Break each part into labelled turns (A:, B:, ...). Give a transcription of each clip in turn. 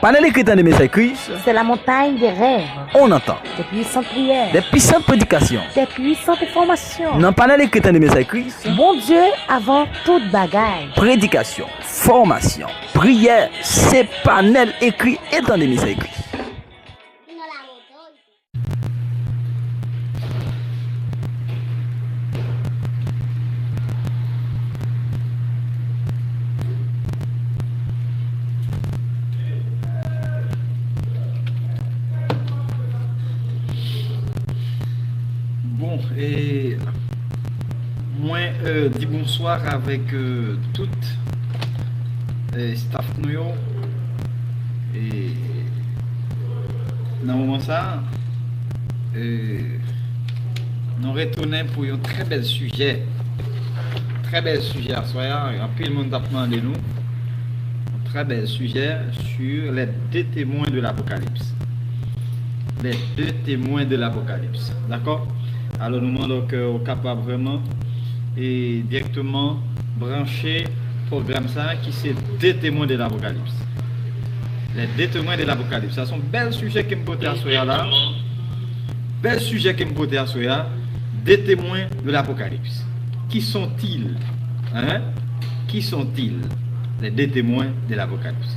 A: Pendant l'écriture des messages Christ,
B: C'est la montagne des rêves,
A: on entend
B: des puissantes prières,
A: des puissantes prédications.
B: des puissantes formations.
A: Dans pendant l'écriture des messages Christ,
B: Bon Dieu avant toute bagaille.
A: prédication, formation, prière, c'est panel écrit et dans les messages Christ.
C: Bon, et moi, dis bonsoir avec toute staff nous yo. Et dans le moment ça, nous retournons pour un très bel sujet. Très bel sujet à soi. En plus, le monde a demandé nous. Un très bel sujet sur les deux témoins de l'Apocalypse. Les deux témoins de l'Apocalypse. D'accord? Alors nous demandons qu'on est capable vraiment et directement brancher le programme ça qui c'est deux témoins de l'Apocalypse. Les deux témoins de l'Apocalypse. Ça sont bel sujet qui me porte à soya là. Bel sujet qui me porte à soya. Deux témoins de l'Apocalypse. Qui sont-ils? Hein? Qui sont-ils? Les deux témoins de l'Apocalypse.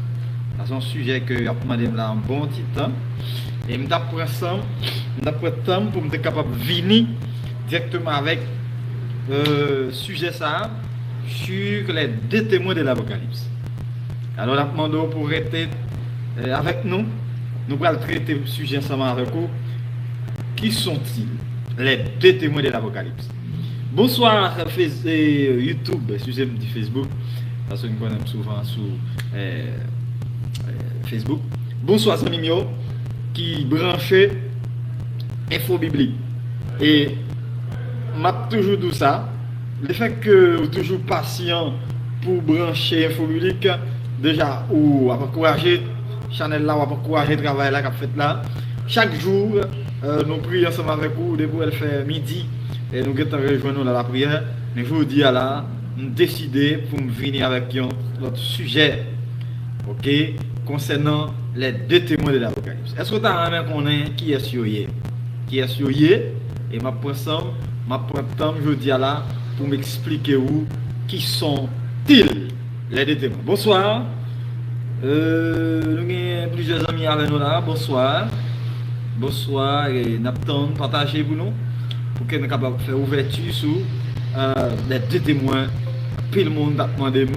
C: C'est un sujet que j'ai demandé là un bon petit temps. Et je prends ça, je prends temps pour me capable de venir directement avec sujet ça sur les deux témoins de l'Apocalypse. Alors, je demande pour être avec nous. Nous allons traiter le sujet ensemble avec vous. Qui sont-ils? Les deux témoins de l'Apocalypse. Bonsoir YouTube, excusez-moi du Facebook, parce que nous connaissons souvent sur Facebook. Bonsoir amis mio qui branchait info biblique. Et m'a toujours dit ça, le fait que vous toujours patient pour brancher info biblique, déjà ou encourager channel là, ou encourager le travail là qu'a fait là. Chaque jour, nous prions ensemble avec vous, depuis elle fait midi, et nous allons rejoindre dans la prière. Mais je vous dis là, nous décidé pour venir avec notre sujet, ok, concernant les deux témoins de l'Apocalypse. Est-ce que tu as un connaît qui est sur yé? Qui est sur yé? Et ma prends temps, je dis là, pour m'expliquer où, qui sont-ils, les deux témoins. Bonsoir. Nous avons plusieurs amis avec nous là. Bonsoir. Bonsoir. Et nous avons partagé pour nous, pour que nous soyons capables de faire ouverture sur les deux témoins. Puis le monde a demandé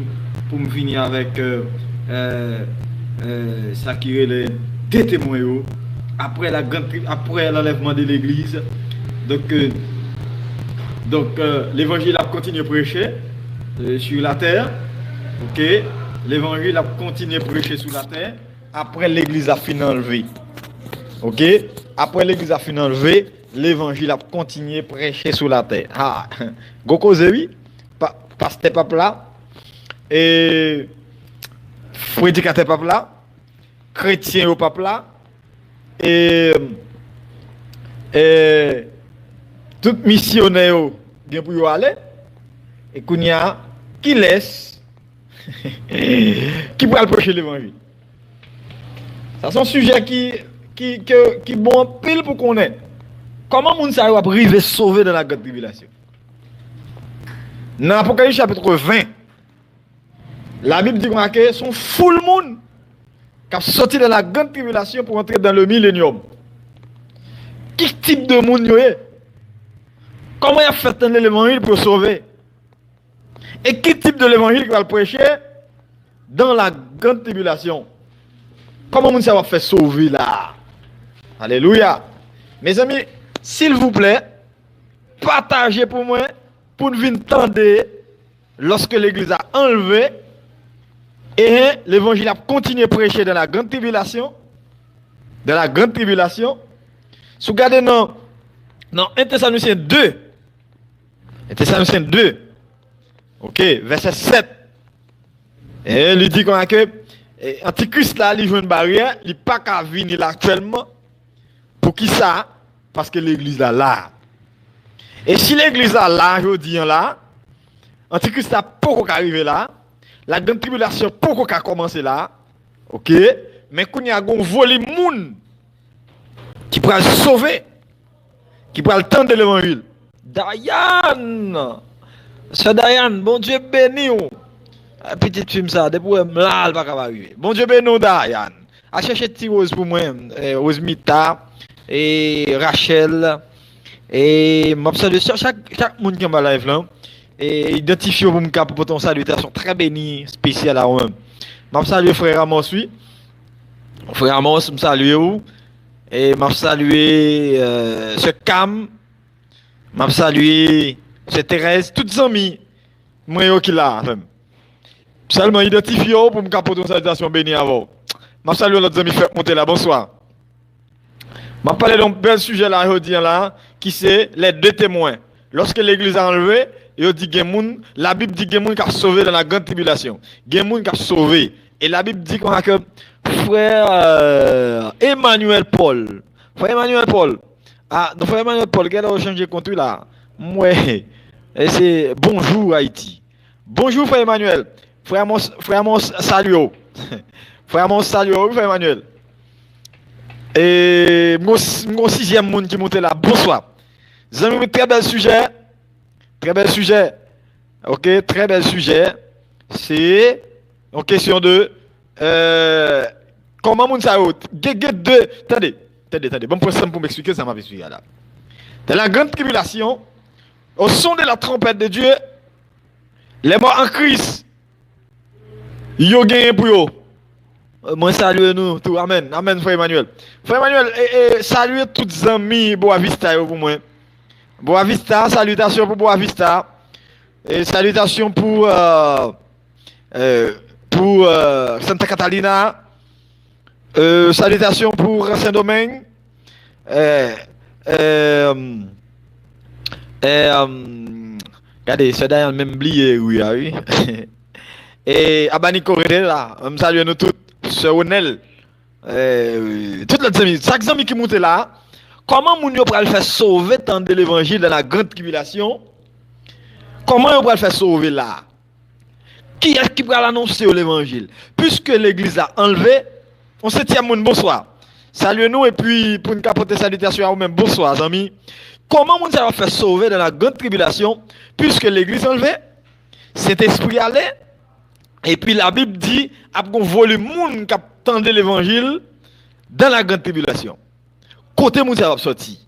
C: pour me venir avec ça qui est les deux témoins après l'enlèvement de l'église. Donc l'évangile a continué à prêcher sur la terre. Ok, l'évangile a continué à prêcher sur la terre après l'église a fini enlevé. Ok, après l'église a fini enlevé, l'évangile a continué à prêcher sur la terre. Ah, Goko Zewi, pasteur peuple là, et prédicateur peuple là, chrétien au peuple là, et tout missionnaire bien pour y aller, et qu'on y a qui laisse, qui pourra prêcher l'évangile. Ça c'est un sujet qui bon pile pour connaître. Comment moun sa va arriver sauver dans la grande tribulation? Dans l'Apocalypse chapitre 20, la Bible dit que son full monde qui a sorti de la grande tribulation pour entrer dans le millénium. Quel type de monde y est? Comment il a fait l'évangile pour sauver? Et quel type de l'évangile qu'il va prêcher dans la grande tribulation? Comment moun sa va faire sauver là? Alléluia. Mes amis, s'il vous plaît, partagez pour moi, pour nous venir tendre lorsque l'église a enlevé et l'évangile a continué à prêcher dans la grande tribulation. Dans la grande tribulation. Si vous regardez dans 1 Thessaloniciens 2, 1 Thessaloniciens 2, ok, verset 7, et il dit que Antichrist là, il joue une barrière, il n'est pas qu'à venir là actuellement. Pour qui ça? Parce que l'église là. Et si l'église là, je dis là, Antichrist n'a pas qu'à arriver là, la grande tribulation pas qu'à commencer là, ok?
D: mais qu'on y a un volume moun qui pourra sauver, qui pourra le temps de l'évangile. Diane, c'est Diane, bon Dieu béni ou. Petite film ça, depuis là, elle va pas arriver. Bon Dieu béni ou Diane. A chercher petit Rose pour moi, Rose Mita et Rachel et m'a salué chaque monde qui est en live là et identifié pour me cap pour ton salutation très bénie spéciale à moi. M'a salué frère Amos oui. Frère Amos me salue ou et m'a salué ce Cam, m'a salué ce Thérèse, toutes les amis moi yo qui là même. Seulement identifié pour me cap pour ton salutation bénie avant. M'a salué l'autre ami fait monter là bonsoir. M'a parlé d'un bel sujet là aujourd'hui là qui c'est les deux témoins. Lorsque l'église a enlevé, il dit que la Bible dit que moun qui a sauvé dans la grande tribulation. Gen moun qui a sauvé et la Bible dit qu'on a que frère Emmanuel Paul. Frère Emmanuel Paul. Ah, donc frère Emmanuel Paul, qu'elle a changé contre là. Ouais. Et c'est bonjour Haïti. Bonjour frère Emmanuel. Frère mon salut. Frère mon salut, frère Emmanuel. Et mon sixième monde qui monte là. Bonsoir. Zami, très bel sujet. Très bel sujet. Ok, très bel sujet. C'est une question de comment moun sa out. Attendez. Bon pour m'expliquer ça m'a expliqué là. Dans la grande tribulation, au son de la trompette de Dieu, les morts en Christ, yo gagné pour yo. Moi salue nous tout amen frère Emmanuel. Frère Emmanuel saluez tous les amis Boavista pour moi. Boavista, salutations pour Boavista et salutations pour Santa Catalina. Salutations pour Saint-Domingue. Regardez, c'est d'ailleurs même oublié oui. Et Abani Corée là, on salue nous tous. Sœur Onel, toutes les amis, chaque ami qui monte là, comment moun yo pral faire sauver tant de l'évangile dans la grande tribulation? Comment yo pral faire sauver là? Qui est-ce qui pral annoncer l'évangile? Puisque l'église a enlevé, on se tient moun bonsoir. Salut nous et puis pour une capote salutation à vous-même bonsoir amis. Comment moun ça va faire sauver dans la grande tribulation puisque l'église a enlevé? Cet esprit allait. Et puis la Bible dit, après qu'on voit le monde qui attend l'évangile dans la grande tribulation. Côté moun ça va sortir.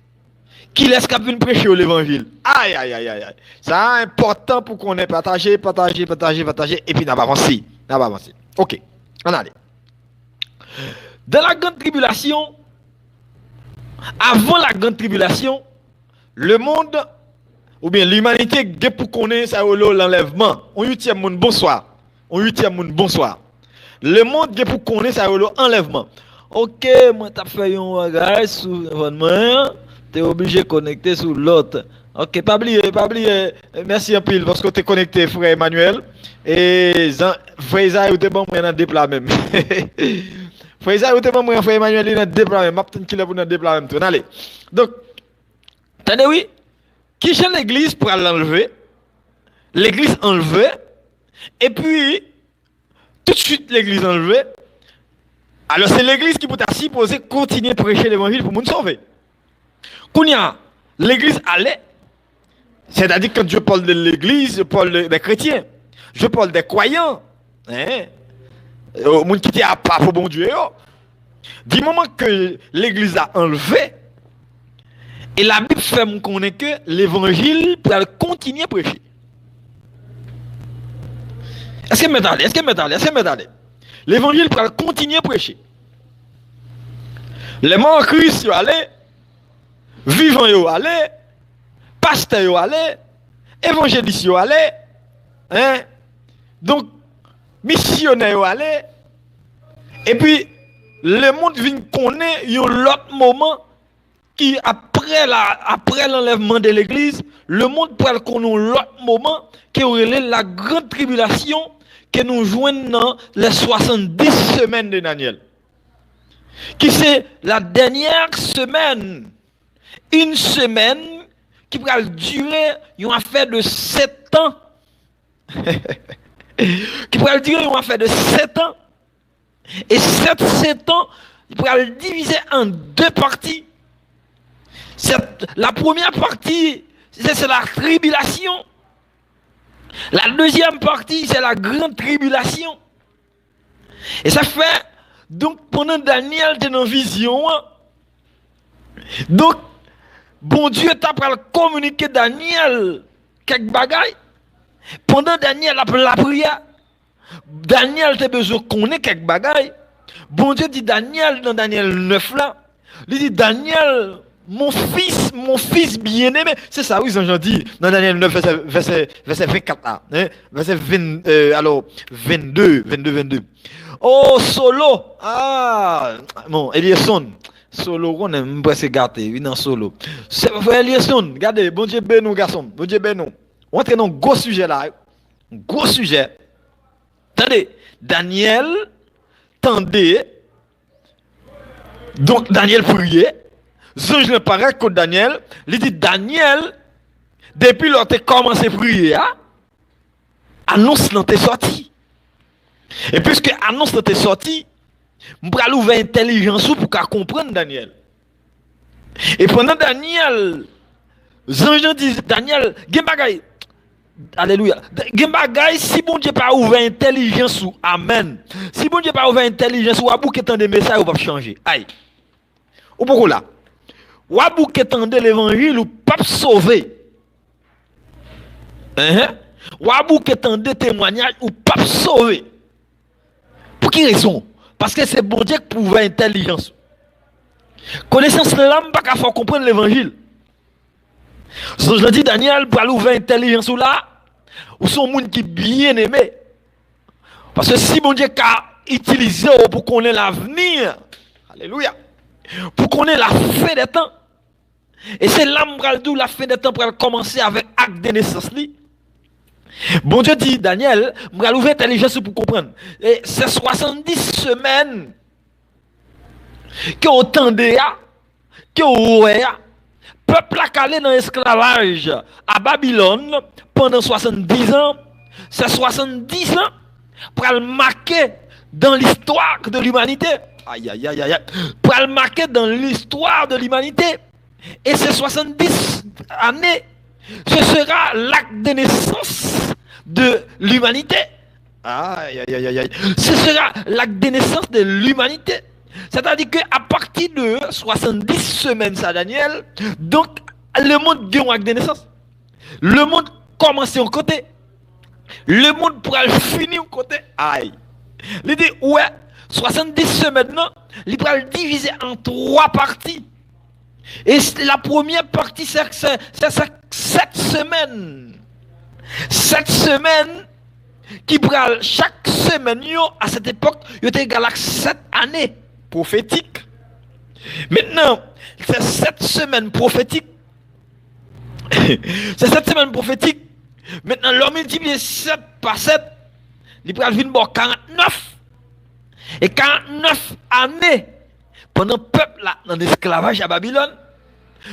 D: Qui laisse qu'à venir prêcher l'évangile. Aïe. C'est important pour qu'on ait partagé. Et puis n'a pas avancé. Ok, on allait. Dans la grande tribulation, avant la grande tribulation, le monde, ou bien l'humanité, pour qu'on ait ça l'enlèvement. On huitième monde, bonsoir. Bonsoir. Le monde qui pour connaître ça enlèvement. OK, moi t'as fait un bagage sur l'environnement, tu es obligé de connecter sur l'autre. OK, pas oublier. Merci un pile parce que tu es connecté frère Emmanuel et frère Isaïe ou t'es bon moi dans déplat même. Frère Isaïe ou t'es bon moi frère Emmanuel dans déplat même, m'attend qu'il est pour dans déplat même tout. Allez. Donc attendez oui, qui chez l'église pour l'enlever? L'église enlevée. Et puis, tout de suite, l'église enlevée. Alors, c'est l'église qui peut supposer continuer à prêcher l'évangile pour nous sauver. Quand l'église allait, c'est-à-dire quand je parle de l'église, je parle des chrétiens, je parle des croyants, au monde qui était à part pour bon Dieu. Du moment que l'église a enlevé, et la Bible fait me connaître que l'évangile peut continuer à prêcher. Est-ce que m'attendez? L'évangile pour continuer à prêcher. Les morts en Christ y allaient, vivants y allaient, pasteurs y allaient, évangélistes y allaient, donc missionnaires y allaient, et puis le monde vient connaître l'autre moment qui après l'enlèvement de l'église, le monde pourra connaître l'autre moment qui aurait la grande tribulation que nous joignons dans les 70 semaines de Daniel. Qui c'est la dernière semaine. Une semaine qui pourra durer une affaire de 7 ans. Qui pourra durer une affaire de 7 ans. Et cette 7 ans, il pourra le diviser en 2 parties. La première partie, c'est la tribulation. La deuxième partie, c'est la grande tribulation. Et ça fait, donc pendant Daniel était dans vision, donc bon Dieu t'a pour communiquer Daniel quelques bagailles. Pendant Daniel a la prière, Daniel a besoin qu'on ait quelques bagailles. Bon Dieu dit Daniel dans Daniel 9 là, il dit Daniel, mon fils bien-aimé, c'est ça, oui, Jean dit dans Daniel 9, verset 24 là, hein, verset 22. Oh, solo, bon, Elieson, solo, on aime pas se gâter, oui, dans solo. C'est Elieson, regardez, bon Dieu bénou, garçon, bon Dieu bénou. On entre dans un gros sujet là, un gros sujet. Attendez, Daniel, tendez, donc Daniel priait. Zange ne paraît que Daniel, il dit Daniel, depuis lors tu commencé à prier, annonce l'on t'est sorti. Et puisque annonce l'on t'est sorti, je vais ouvrir l'intelligence pour comprendre Daniel. Et pendant Daniel, Zange dit Daniel, Gembagay, alléluia, Gembagay, si bon Dieu pas ouvert l'intelligence, amen. Si bon Dieu pas ouvert l'intelligence, ou à bouquet de messages, on va changer. Aïe. Ou pourquoi là? Ou à bouquet de l'évangile, ou pas sauver. Ou à bouquet de témoignages, ou pas sauver. Pour quelle raison? Parce que c'est bon Dieu qui prouve intelligence. Connaissance de l'âme, pas qu'à faire comprendre l'évangile. Je dis Daniel, pour aller ouvrir intelligence ou là, ou son monde qui est bien aimé. Parce que si bon Dieu a utilisé pour qu'on ait l'avenir, alléluia, pour qu'on ait la fin des temps. Et c'est l'âme d'où la fin des temps pour commencer avec acte de naissance. Bon Dieu dit, Daniel, je vais ouvrir l'intelligence pour comprendre. Et c'est 70 semaines que autant de que peuple a calé dans l'esclavage à Babylone pendant 70 ans. C'est 70 ans pour le marquer dans l'histoire de l'humanité. Aïe, aïe, aïe, aïe. Pour le marquer dans l'histoire de l'humanité. Et ces 70 années, ce sera l'acte de naissance de l'humanité. Aïe, aïe, aïe, aïe. Ce sera l'acte de naissance de l'humanité. C'est-à-dire qu'à partir de 70 semaines, ça, Daniel, donc le monde gagne un acte de naissance. Le monde commence en côté. Le monde pourra le finir en côté. Aïe. Il dit, ouais, 70 semaines, non, il pourra le diviser en 3 parties. Et la première partie, c'est 7 semaines. 7 semaines qui prend chaque semaine, à cette époque, il était égal à 7 années prophétiques. Maintenant, c'est 7 semaines prophétiques. C'est 7 semaines prophétiques. Maintenant, l'homme multiplie 7 par 7, il prend une bonne 49. Et 49 années pendant le peuple là, dans l'esclavage à Babylone.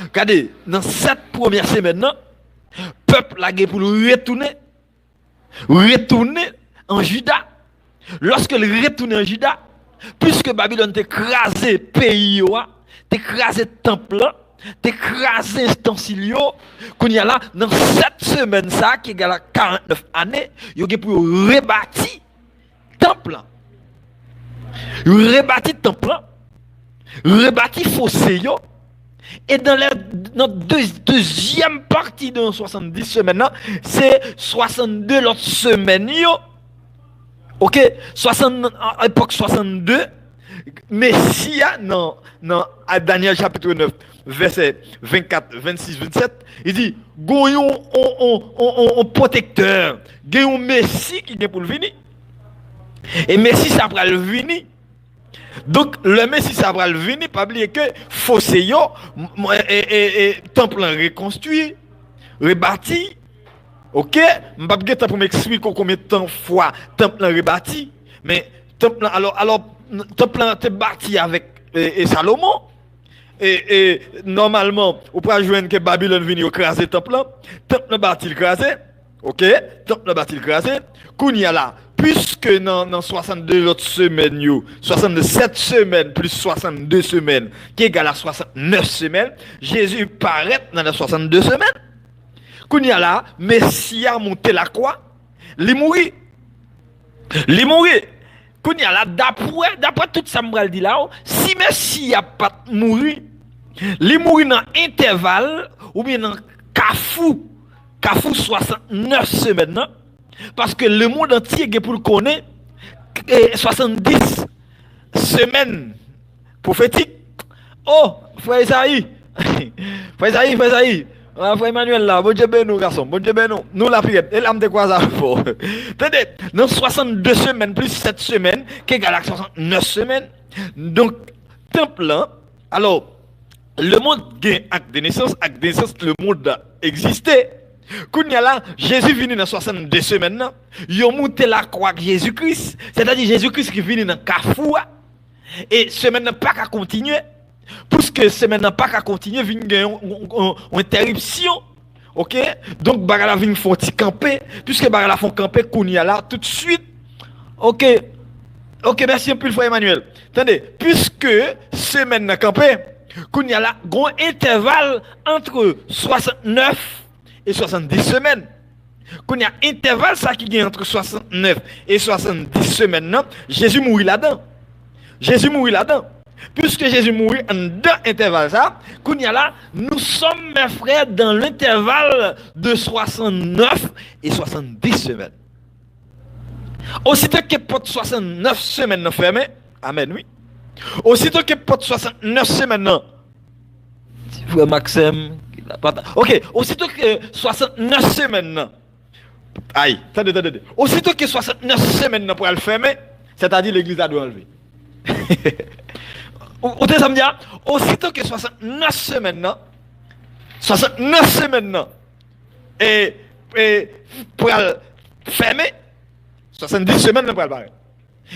D: Regardez, dans 7 premières semaines, le peuple là pour retourner en Juda. Lorsque il retourne en Juda, puisque Babylone t'a écrasé le pays, t'a écrasé le temple, t'a écrasé l'instance, qu'on y a là, dans 7 semaines, ça, qui égale à 49 années, il y a pour rebâtir le temple. Rebâtir le temple, rebâtir le fossé, et dans la deuxième partie de 70 semaines, c'est 62 l'autre semaine. Ok, à l'époque 62, Messie, non, à Daniel chapitre 9, verset 24, 26, 27, il dit, goyon on protecteur, goyon Messie qui vient pour le venir. Et Messie, ça va le venir. Donc, le Messie, ça va le venir, pas oublier que fossé et temple reconstruit, rebâti. Ok? Je ne vais pas pour m'expliquer combien de temps fois temple rebâti. Mais temple, alors temple est bâti avec Salomon. Et normalement, on peut joindre que Babylone vient écraser le temple. Temple bâti écrasé. Ok? Temple bâti écrasé. Kounia là. puisque dans 62 autres semaines, 67 semaines plus 62 semaines, qui égale à 69 semaines, Jésus paraît dans les 62 semaines. Quand il y a là, Messie a monté la croix, il mourit. Il mourit. Quand il y a là, d'après tout ça, je dit là, si Messie a pas mouru, il mourit dans intervalle ou bien dans Kafou 69 semaines, non? Parce que le monde entier est pour le connaître 70 semaines prophétiques. Oh, frère Isaïe, frère Isaïe, frère Emmanuel là, bon Dieu ben nous garçon, bon Dieu ben nous la prière, et l'âme de quoi ça faut. Attendez, dans 62 semaines plus 7 semaines, qui égale à 69 semaines, donc temple là, alors le monde gagne acte de naissance, le monde existait. Quand il y a là, Jésus venu dans 62 semaines, il a monté la croix de Jésus-Christ, c'est-à-dire Jésus-Christ qui venu dans Kafou, et semaine n'a pas qu'à continuer, puisque semaine n'a pas qu'à continuer, vient gagner une interruption, ok? Donc bagala vient font camper, puisque bagala font camper, qu'on y a là tout de suite, ok, merci un peu le frère Emmanuel. Attendez, puisque semaine n'a campé, qu'on y a là, grand intervalle entre 69 et 70 semaines. Quand il y a un intervalle ça qui est entre 69 et 70 semaines, non, Jésus mourit là-dedans. Puisque Jésus mourit en deux intervalles ça, quand il y a là, nous sommes mes frères dans l'intervalle de 69 et 70 semaines. Aussitôt que porte 69 semaines non fermé, amen oui. Aussitôt que porte 69 semaines non, frère Maxime. Ok, aussitôt que 69 semaines, aïe, attendez. Aussitôt que 69 semaines pour le fermer, c'est-à-dire l'église a dû enlever. Vous ça me dit, aussitôt que 69 semaines, et pour le fermer, 70 semaines pour le barrer.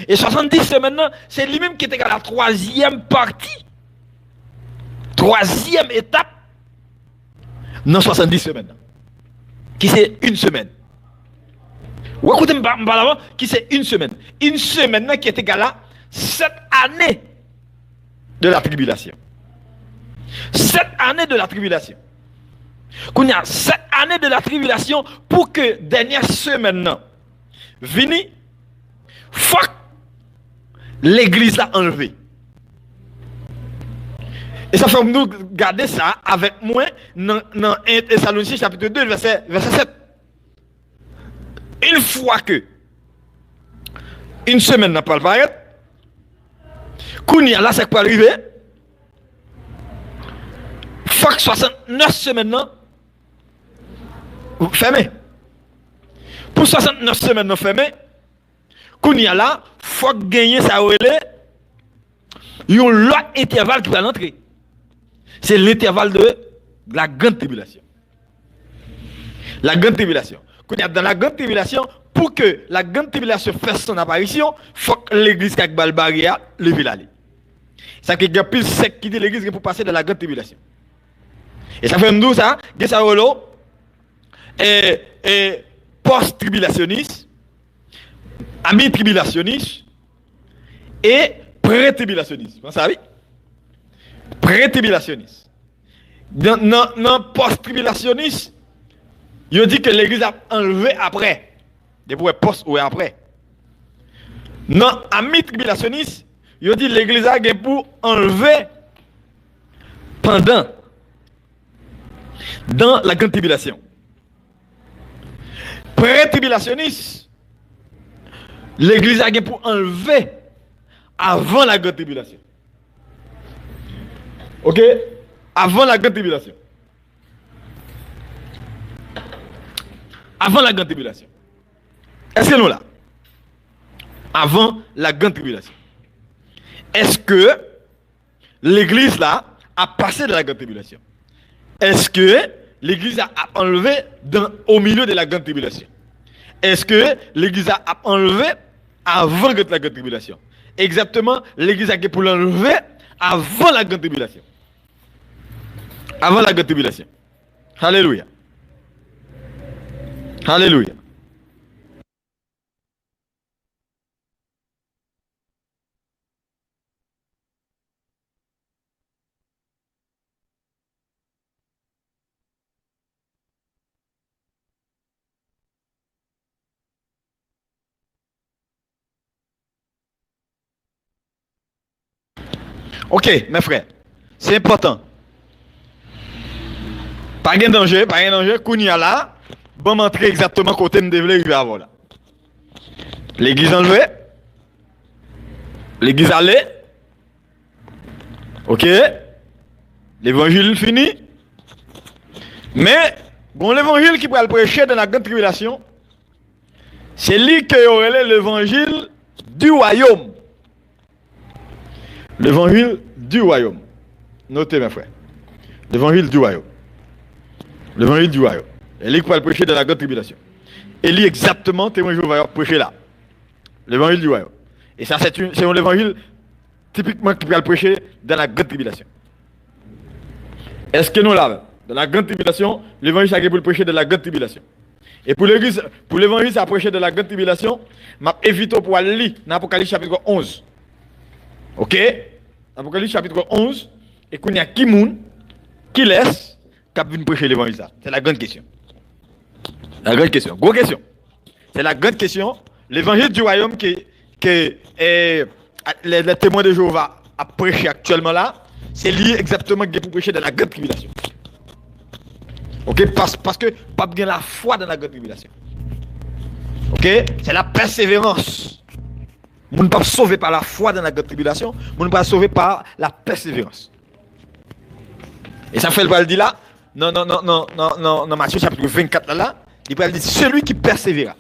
D: Et 70 semaines, c'est lui-même qui était à la troisième partie, troisième étape. Non, 70 semaines. Qui c'est une semaine. Ou écoutez, qui c'est une semaine. Une semaine qui est égale à 7 années de la tribulation. 7 années de la tribulation. Qu'on y a 7 années de la tribulation pour que dernière semaine vini, fuck, l'église l'a enlevé. Et ça fait nous garder ça avec moi dans 1 Thessaloniciens chapitre 2 verset 7. Une fois que une semaine n'a pas le paraître, Kounia là c'est quoi arriver? Faut que 69 semaines non fermé. Pour 69 semaines non fermé, Kounia là faut gagner ça relais. Il y a un autre intervalle qui va l'entrer. C'est l'intervalle de la grande tribulation. La grande tribulation. Dans la grande tribulation, pour que la grande tribulation fasse son apparition, il faut que l'église qui a Balbaria leve la ligne. Ça fait qu'il y a plus sec qui dit l'église pour passer dans la grande tribulation. Et ça fait nous ça, que ça et post-tribulationniste, ami-tribulationniste et pré-tribulationniste. Vous savez? Pré-tribulationniste. Dans post-tribulationniste, il dit que l'église a enlevé après. Depuis post ou après. Dans ami-tribulationniste, il dit que l'église a pour enlever pendant. Dans la grande tribulation. Pré-tribulationniste, l'église a pour enlever avant la grande tribulation. Ok? Avant la grande tribulation. Avant la grande tribulation. Est-ce que nous là? Avant la grande tribulation. Est-ce que l'église là a passé de la grande tribulation? Est-ce que l'église a enlevé au milieu de la grande tribulation? Est-ce que l'église a enlevé avant la grande tribulation? Exactement, l'église a pour l'enlever avant la grande tribulation. Avant la grande tribulation. Alléluia. Alléluia. Ok, mes frères, c'est important. Pas de danger, Kounia là, bon montrer exactement côté nous devons arriver avant là. L'église enlevée, l'église allée, ok, l'évangile fini, mais bon l'évangile qui va le prêcher dans la grande tribulation, c'est lui qui aurait l'évangile du royaume. L'évangile du royaume. Notez mes frères. L'évangile du royaume. L'évangile du royaume. Et lui qui va le prêcher dans la grande tribulation. Et lui exactement, témoin je vais prêcher là. L'évangile du royaume. Et ça c'est un évangile typiquement qui va le prêcher dans la grande tribulation. Est-ce que nous l'avons? Dans la grande tribulation, l'évangile ça pour le prêcher dans la grande tribulation. Et pour l'église, pour l'évangile ça prêcher dans la grande tribulation, m'a évité pour aller lire dans Apocalypse chapitre 11. OK? Apocalypse chapitre 11, et qu'on y a qui moun, qui laisse, qui vient prêcher l'évangile ça. C'est la grande question. La grande question. Gros question. C'est la grande question. L'évangile du royaume que les témoins de Jéhovah a prêché actuellement là, c'est lié exactement pour prêcher dans la grande tribulation. Ok? Parce que pas bien la foi dans la grande tribulation. Ok? C'est la persévérance. Nous ne pouvons pas sauver par la foi dans la grande tribulation, nous ne pouvons pas sauver par la persévérance. Et ça fait le dit là, non, Matthieu chapitre 24 là, il va dire celui qui persévérera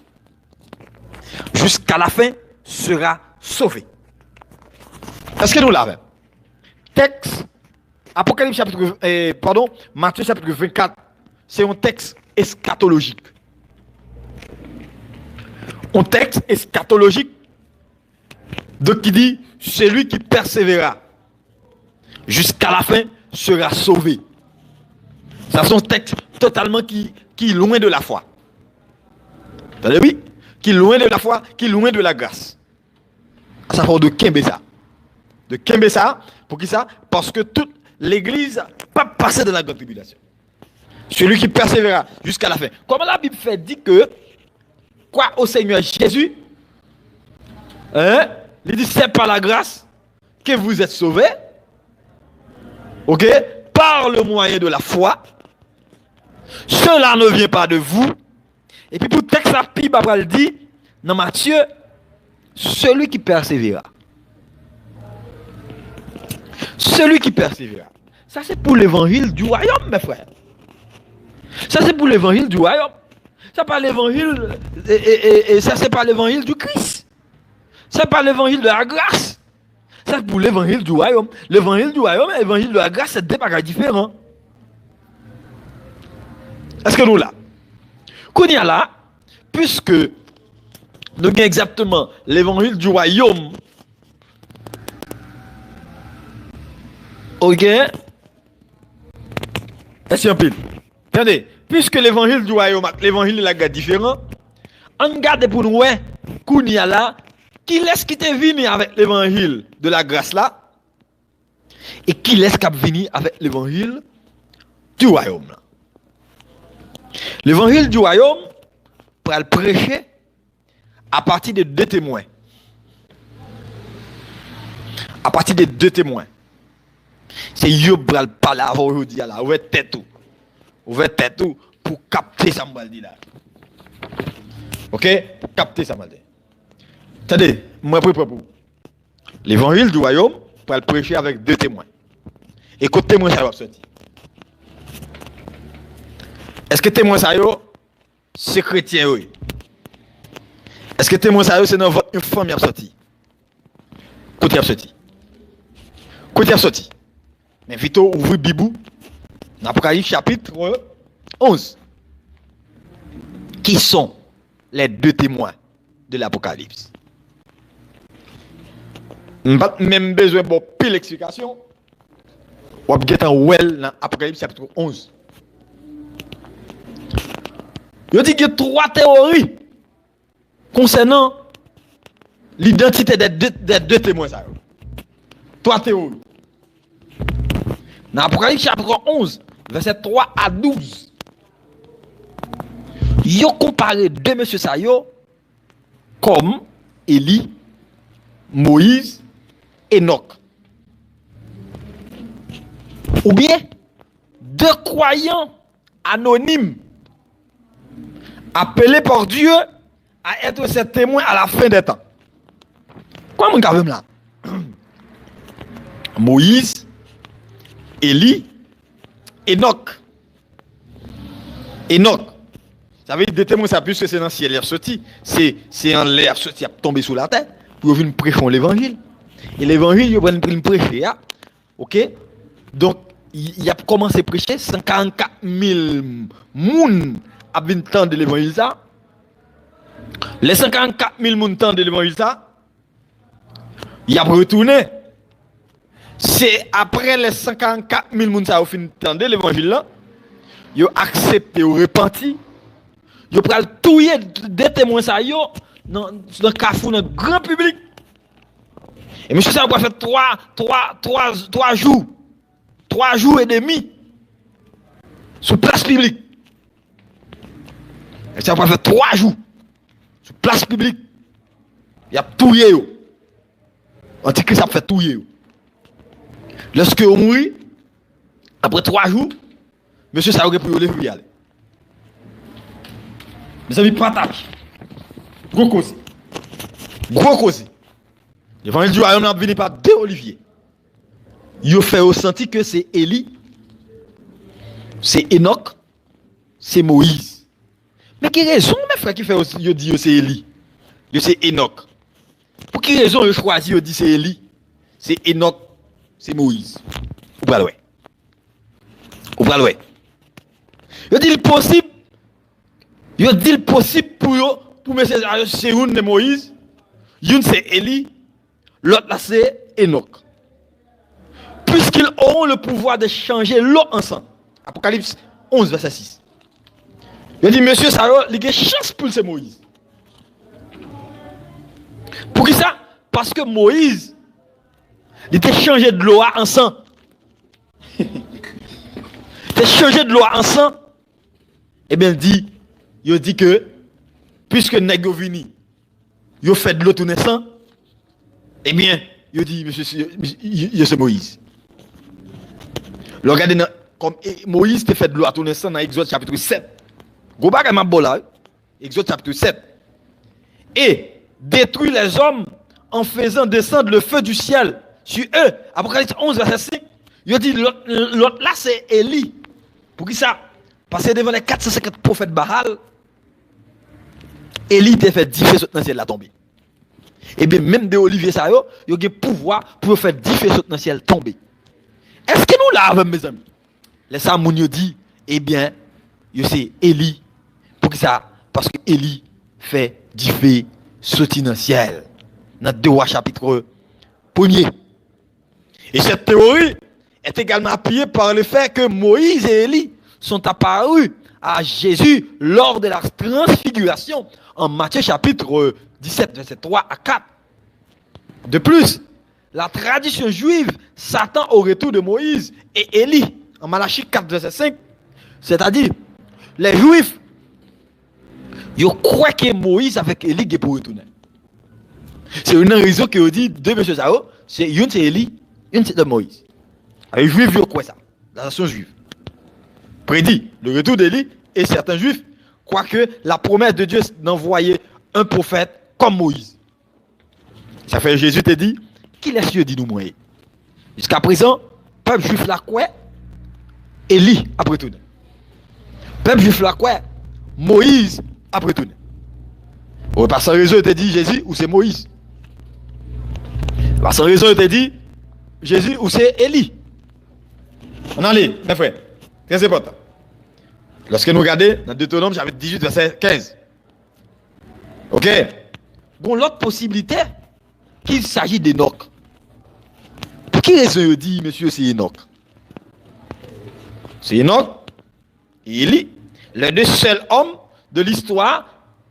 D: jusqu'à la fin sera sauvé. Est-ce que nous l'avons? Texte, Apocalypse chapitre, Matthieu chapitre 24, c'est un texte eschatologique. Un texte eschatologique, donc qui dit celui qui persévérera jusqu'à la fin sera sauvé. Ça c'est un texte totalement qui est loin de la foi. Vous savez, oui? Qui est loin de la foi, qui est loin de la grâce. Ça parle de Kembesa. De Kembesa, pour qui ça? Parce que toute l'église pas passer dans la grande tribulation. Celui qui persévérera jusqu'à la fin. Comment la Bible fait dit que quoi au Seigneur Jésus, il dit c'est par la grâce que vous êtes sauvés, ok, par le moyen de la foi. Cela ne vient pas de vous. Et puis pour texte la Bible elle dit dans Matthieu, celui qui persévérera. Celui qui persévérera. Ça c'est pour l'évangile du royaume, mes frères. Ça c'est pour l'évangile du royaume. Ça pas l'évangile et ça c'est pas l'évangile du Christ. C'est pas l'évangile de la grâce. C'est pour l'évangile du royaume. L'évangile du royaume et l'évangile de la grâce, c'est deux bagages différents. Est-ce que nous là? Qu'on y a là, puisque nous avons exactement l'évangile du royaume. Ok? Est-ce que attendez, puisque l'évangile du royaume et l'évangile de la grâce différent, on garde pour nous, qu'on y a là, qui laisse qui te venir avec l'évangile de la grâce là et qui laisse qui venir avec l'évangile du royaume là. L'évangile du royaume pour le prêcher à partir de deux témoins. À partir de deux témoins. C'est yo bral parler avant aujourd'hui là, ouvrez tête tout pour capter ça me dit là. OK? Pour capter ça me dit. Attendez, moi prépare pour vous. L'évangile du royaume pour le prêcher avec deux témoins. Et côté témoin ça va sortir. Est-ce que témoin ça yo c'est chrétien oui? Est-ce que témoin ça yo c'est dans votre famille a sorti? Côté a sorti. Côté a sorti. Mais vite ouvrir Bibou dans Apocalypse chapitre 11. Qui sont les deux témoins de l'Apocalypse? Pas même besoin de pile explication. On va get en well dans Apocalypse chapitre 11. Il dit qu'il y a trois théories concernant l'identité des deux témoins. Trois théories. Dans Apocalypse chapitre 11, verset 3 à 12. Ils ont comparé deux messieurs Sayo comme Élie, Moïse, Enoch. Ou bien, deux croyants anonymes appelés par Dieu à être ses témoins à la fin des temps. Quoi mon gars là? Moïse, Élie, Enoch. Enoch. Ça veut dire des témoins, ça plus que c'est dans le ciel l'air sorti. C'est en l'air sorti à tomber sous la terre pour venir prêcher l'évangile. Et l'évangile, il va venir prêcher. OK? Donc, il a commencé à prêcher 144 000 personnes à venir tendre l'évangile ça. Les 144 000 personnes tendre l'évangile ça, il a retourné. C'est après les 144 000 personnes qui ont fini de tendre l'évangile là, ils ont accepté ou repenti. Ils ont pris tout des témoins ça dans le carrefour dans le grand public. Et monsieur ça va faire 3 jours. 3 jours et demi sur place publique. Et ça va faire 3 jours sur place publique. Il y a tout yo. Antichrist a fait tout yo. Lorsque on mourit, après 3 jours, monsieur ça aurait pu lever y aller. Mes amis, partage. Gros cause. Gros cause. L'évangile du royaume n'a venu par deux Olivier. Il fait ressentir que c'est Élie, c'est Enoch, c'est Moïse. Mais quelle raison, mes frères, qui fait aussi, il dit que c'est Élie, c'est Enoch. Pour quelle raison il choisit, il dit c'est Élie, c'est Enoch, c'est Moïse. Ou pas loin. Ou pas loin. Il dit le possible. Il dit le possible pour M. c'est une de Moïse, une c'est Élie, l'autre là c'est Enoch. Puisqu'ils auront le pouvoir de changer l'eau en sang. Apocalypse 11, verset 6. Il dit, monsieur, ça a une chance pour c'est Moïse. Pour qui ça? Parce que Moïse, il était changé de l'eau en sang. Il était changé de l'eau en sang. Eh bien, il dit que, puisque Nego vini, il fait de l'eau tout naissant, eh bien, il dit, monsieur, c'est Moïse. Regardez, comme Moïse te fait de l'eau à tout naissant dans Exode chapitre 7. Go bagay m'a bola, Exode chapitre 7. Et détruit les hommes en faisant descendre le feu du ciel sur eux. Apocalypse 11, verset 5. Il dit, l'autre là, c'est Élie. Pour qui ça? Parce que devant les 450 prophètes Baal, Élie t'a fait 10 feux dans le ciel la tomber. Et bien, même de Olivier Sayo, il y a le pouvoir pour faire 10 feux dans le ciel tomber. Est-ce que nous là, mes amis? Les Samounio dit, eh bien, c'est Élie. Pour que ça? Parce que Élie fait 10 feux sauter dans le ciel. Dans 2 Rois chapitre 1er. Et cette théorie est également appuyée par le fait que Moïse et Élie sont apparus à Jésus lors de la transfiguration en Matthieu chapitre 17, verset 3 à 4. De plus, la tradition juive s'attend au retour de Moïse et Élie en Malachie 4, verset 5. C'est-à-dire, les Juifs, ils croient que Moïse avec Élie est pour retourner. C'est une raison que dit deux messieurs Sao, c'est une c'est Élie, une c'est de Moïse. Les Juifs, ils croient ça. La nation juive prédit le retour d'Élie et certains Juifs croient que la promesse de Dieu d'envoyer un prophète comme Moïse. Ça fait Jésus te dit, qui laisse Dieu dit nous moi? Jusqu'à présent, peuple juif la quoi? Élie a retourné. Peuple juif la quoi? Moïse a retourné. Par sans raison, il te dit Jésus ou c'est Moïse. Par sans raison, il te dit Jésus ou c'est Élie. On en lit, mes frères. Très important. Lorsque nous regardons dans Deutéronome chapitre 18, verset 15. Ok? Bon, l'autre possibilité, qu'il s'agit d'Enoch. Pour qui raison il dit, monsieur, c'est Enoch? C'est Enoch et Élie, les deux seuls hommes de l'histoire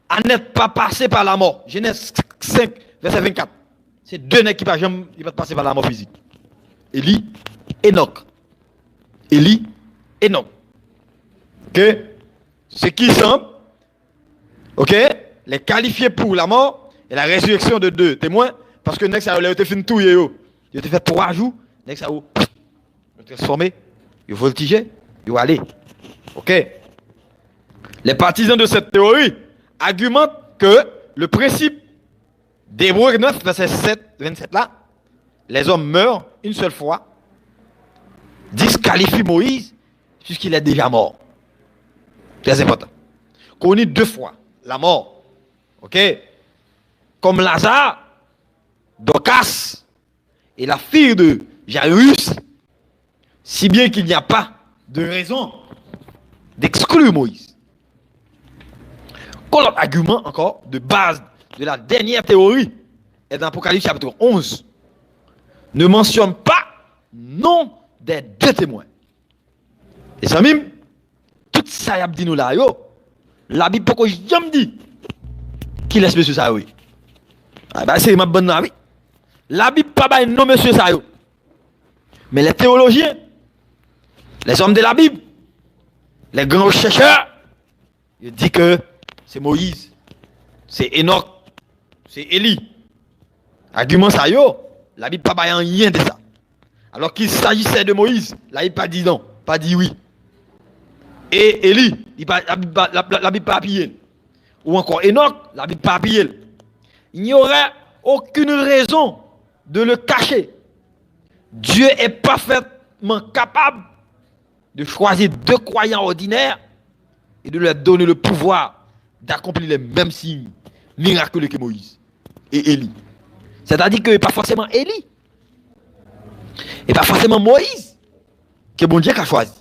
D: à n'être pas passés par la mort. Genèse 5, verset 24. C'est deux nègres qui ne vont pas passer par la mort physique. Élie, Enoch. Élie, Enoch. Ok? Ce qui semble, ok, les qualifier pour la mort et la résurrection de deux témoins, parce que nègres ça a été fini tout, il a été fait 3 jours, nègres ça a transformé ils voltigeaient, ils allaient. OK? Les partisans de cette théorie argumentent que le principe d'Hébreux 9, verset 27 là, les hommes meurent une seule fois, disqualifie Moïse puisqu'il est déjà mort. Très important. Connu 2 fois la mort. OK? Comme Lazare, Dorcas et la fille de Jairus, si bien qu'il n'y a pas de raison d'exclure Moïse. L'autre argument encore de base de la dernière théorie est dans Apocalypse chapitre 11. Ne mentionne pas nom des 2 témoins. Et ça même, tout ça y a dit nous là, yo, la Bible pourquoi jamais dit qui laisse monsieur ça, oui. Ah ben c'est ma bonne avis. La Bible pas bah non monsieur ça, yo. Mais les théologiens, les hommes de la Bible, les grands chercheurs, ils disent que c'est Moïse, c'est Enoch, c'est Élie. Argument ça yo, la Bible pas rien de ça. Alors qu'il s'agissait de Moïse, la Bible pas dit non, pas dit oui. Et Élie, la Bible pas appuyé. Ou encore Enoch, la Bible pas appuyé. Il n'y aurait aucune raison de le cacher. Dieu est parfaitement capable de choisir 2 croyants ordinaires et de leur donner le pouvoir d'accomplir les mêmes signes miraculeux que Moïse et Élie. C'est-à-dire que pas forcément Élie et pas forcément Moïse que bon Dieu a choisi.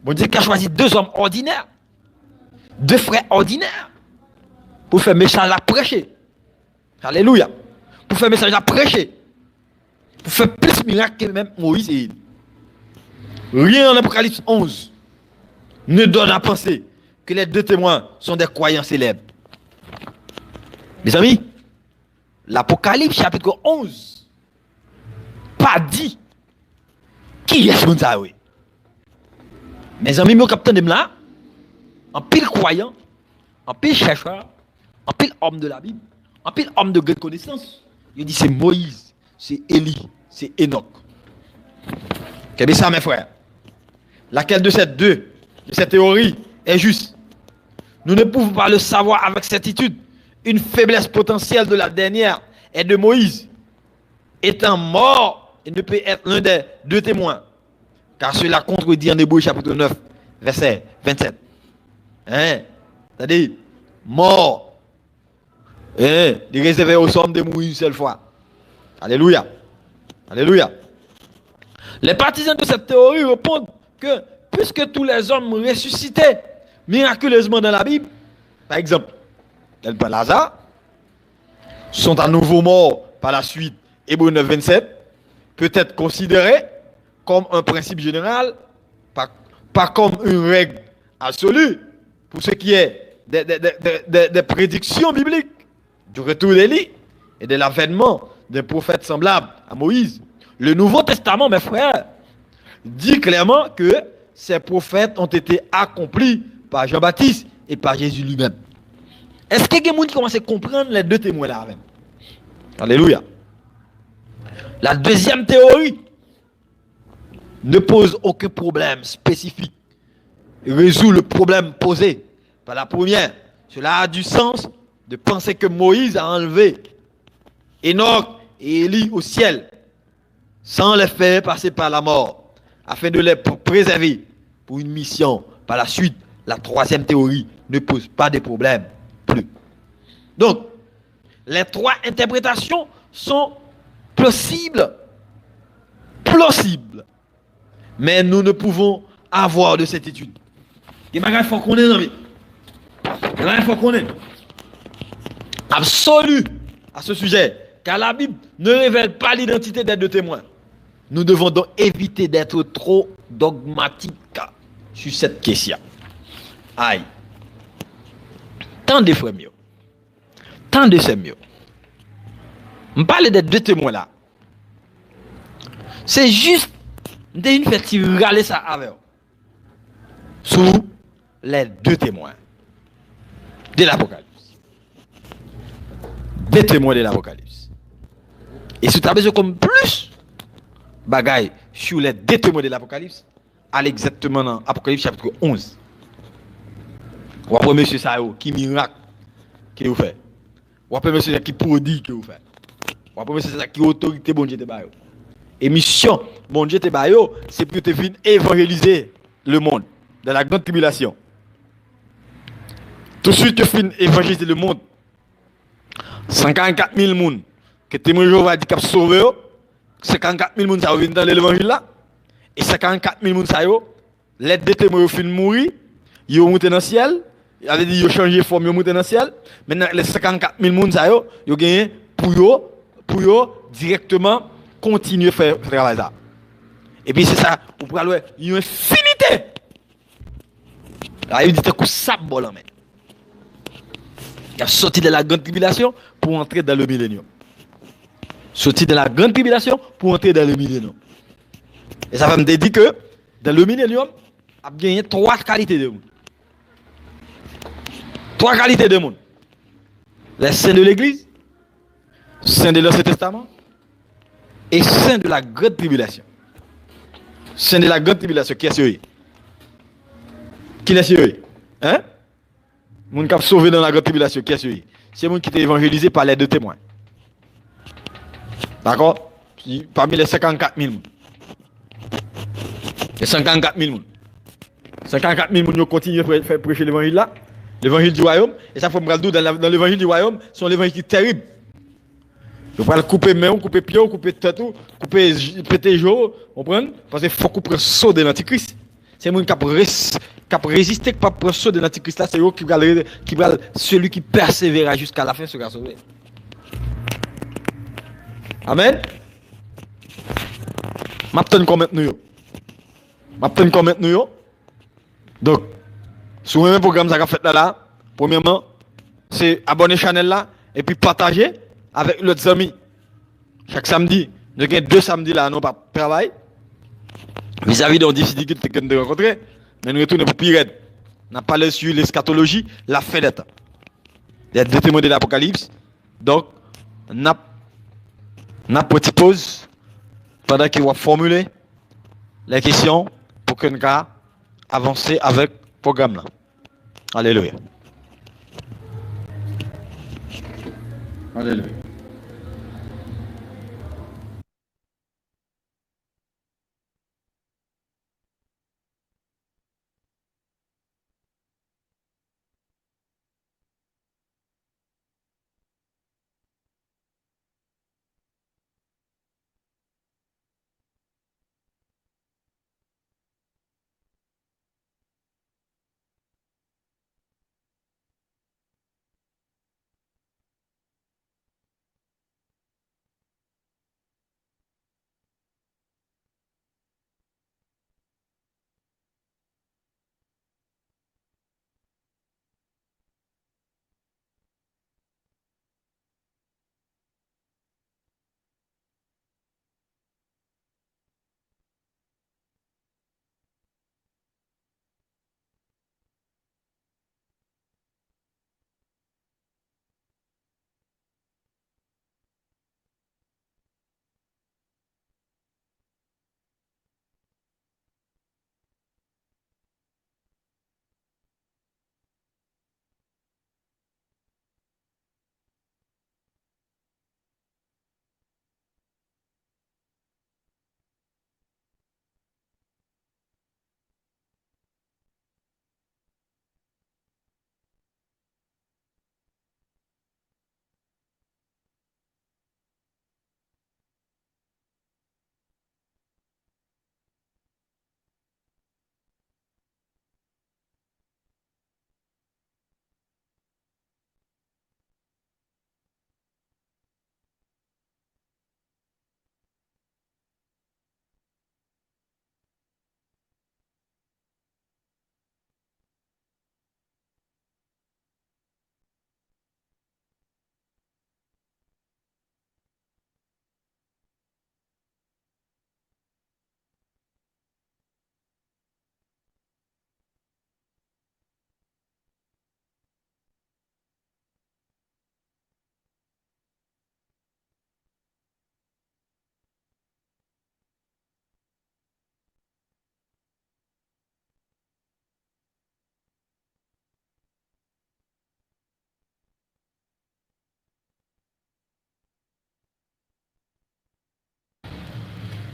D: Bon Dieu a choisi 2 hommes ordinaires, 2 frères ordinaires pour faire message à prêcher. Alléluia. Pour faire message à prêcher. Pour faire plus de miracles que même Moïse et Élie. Rien en Apocalypse 11 ne donne à penser que les 2 témoins sont des croyants célèbres. Mes amis, l'Apocalypse chapitre 11 pas dit qui est ce monde. Mes amis, mon capitaine de là, en pile croyant, en pile chercheur, en pile homme de la Bible, en pile homme de grande connaissance, il dit c'est Moïse, c'est Élie, c'est Enoch. Qu'est-ce que ça, mes frères? Laquelle de ces 2, de cette théorie, est juste? Nous ne pouvons pas le savoir avec certitude. Une faiblesse potentielle de la dernière est de Moïse. Étant mort, il ne peut être l'un des 2 témoins. Car cela contredit en Hébreux chapitre 9, verset 27. C'est-à-dire, mort. Il est réservé aux hommes de mourir une seule fois. Alléluia. Alléluia. Les partisans de cette théorie répondent que puisque tous les hommes ressuscités miraculeusement dans la Bible, par exemple, tel que Lazare, sont à nouveau morts par la suite, Hébreux 9, 27, peut être considéré comme un principe général, pas comme une règle absolue, pour ce qui est des prédictions bibliques du retour d'Élie et de l'avènement d'un prophète semblable à Moïse. Le Nouveau Testament, mes frères, dit clairement que ces prophètes ont été accomplis par Jean-Baptiste et par Jésus lui-même. Est-ce que quelqu'un commence à comprendre les 2 témoins là même? Alléluia. La deuxième théorie ne pose aucun problème spécifique. Il résout le problème posé par la première. Cela a du sens de penser que Moïse a enlevé Enoch et Élie au ciel sans les faire passer par la mort, afin de les préserver pour une mission. Par la suite, la 3e théorie ne pose pas de problème plus. Donc, les 3 interprétations sont plausibles. Mais nous ne pouvons avoir de certitude. Il faut qu'on ait, il faut qu'on ait absolu à ce sujet, car la Bible ne révèle pas l'identité des 2 témoins. Nous devons donc éviter d'être trop dogmatiques sur cette question. Aïe. Tant de frères mieux. Tant de sœurs mieux. On parle des 2 témoins là. C'est juste d'une fait râler ça avec eux. Sous les 2 témoins de l'Apocalypse. 2 témoins de l'Apocalypse. Et si tu as besoin comme plus bagaille sur les 2 témoins de l'Apocalypse, allez exactement dans Apocalypse chapitre 11. Ou après monsieur ça qui miracle que vous fait. Ou après monsieur ça qui prodige que vous fait. Ou après monsieur ça qui autorité bon Dieu te bayo. Et mission bon Dieu te bayo, c'est pour te venir évangéliser le monde dans la grande tribulation. Tout de suite que fin évangéliser le monde. 54 000 personnes que témoin Jéhovah dit qu'il a sauvé. 54 000 personnes ça viennent dans l'évangile là. Et 54 000 personnes ça les deux témoins fin mourir, ils ont monté dans le ciel. Il avait dit ils ont changé de forme, ils ont monté dans le ciel. Maintenant les 54 000 personnes ça ils ont gagné pour directement continuer à faire le travail ça. Et puis c'est ça, vous pouvez voir, il y a une infinité. Là, il dit que ça bol en main. Il a sorti de la grande tribulation pour entrer dans le millénium. Sorti de la grande tribulation pour entrer dans le millénium. Et ça va me dire que dans le millénium, il a gagné 3 qualités de monde. 3 qualités de monde. Les saints de l'église, saints de l'Ancien Testament et saints de la grande tribulation. Saints de la grande tribulation, qui est ce? Qui est ce? Hein? Moun qui a sauvé dans la grande tribulation, qui est ce? C'est moun qui est évangélisé par les deux témoins. D'accord? Parmi les 54 000. Les 54 000. 54 000 moun continuent à faire prêcher l'évangile là. L'évangile du royaume. Et ça, faut me dire dans l'évangile du royaume, c'est un évangile qui est terrible. Vous pouvez couper main, couper pied, couper tête, couper péter jour, comprenez? Parce qu'il faut couper le saut de l'antichrist. C'est moun qui a résisté pas pour le saut de l'antichrist là, c'est eux qui va celui qui persévérera jusqu'à la fin sera sauvé. Amen. M'attend comment nous. Donc sur le même programme ça qu'a fait là, premièrement, c'est abonner à la chaîne là et puis partager avec l'autre amis. Chaque samedi, nous avons 2 samedis là, nous pas travail. Vis-à-vis de difficultés que nous rencontrons, mais nous retournons pour pire. On a parlé sur l'eschatologie, la fin des temps. Il y a 2 témoins de l'Apocalypse. Donc, on a une petite pause pendant qu'il va formuler les questions pour que nous avancer avec le programme là. Alléluia.
C: Alléluia.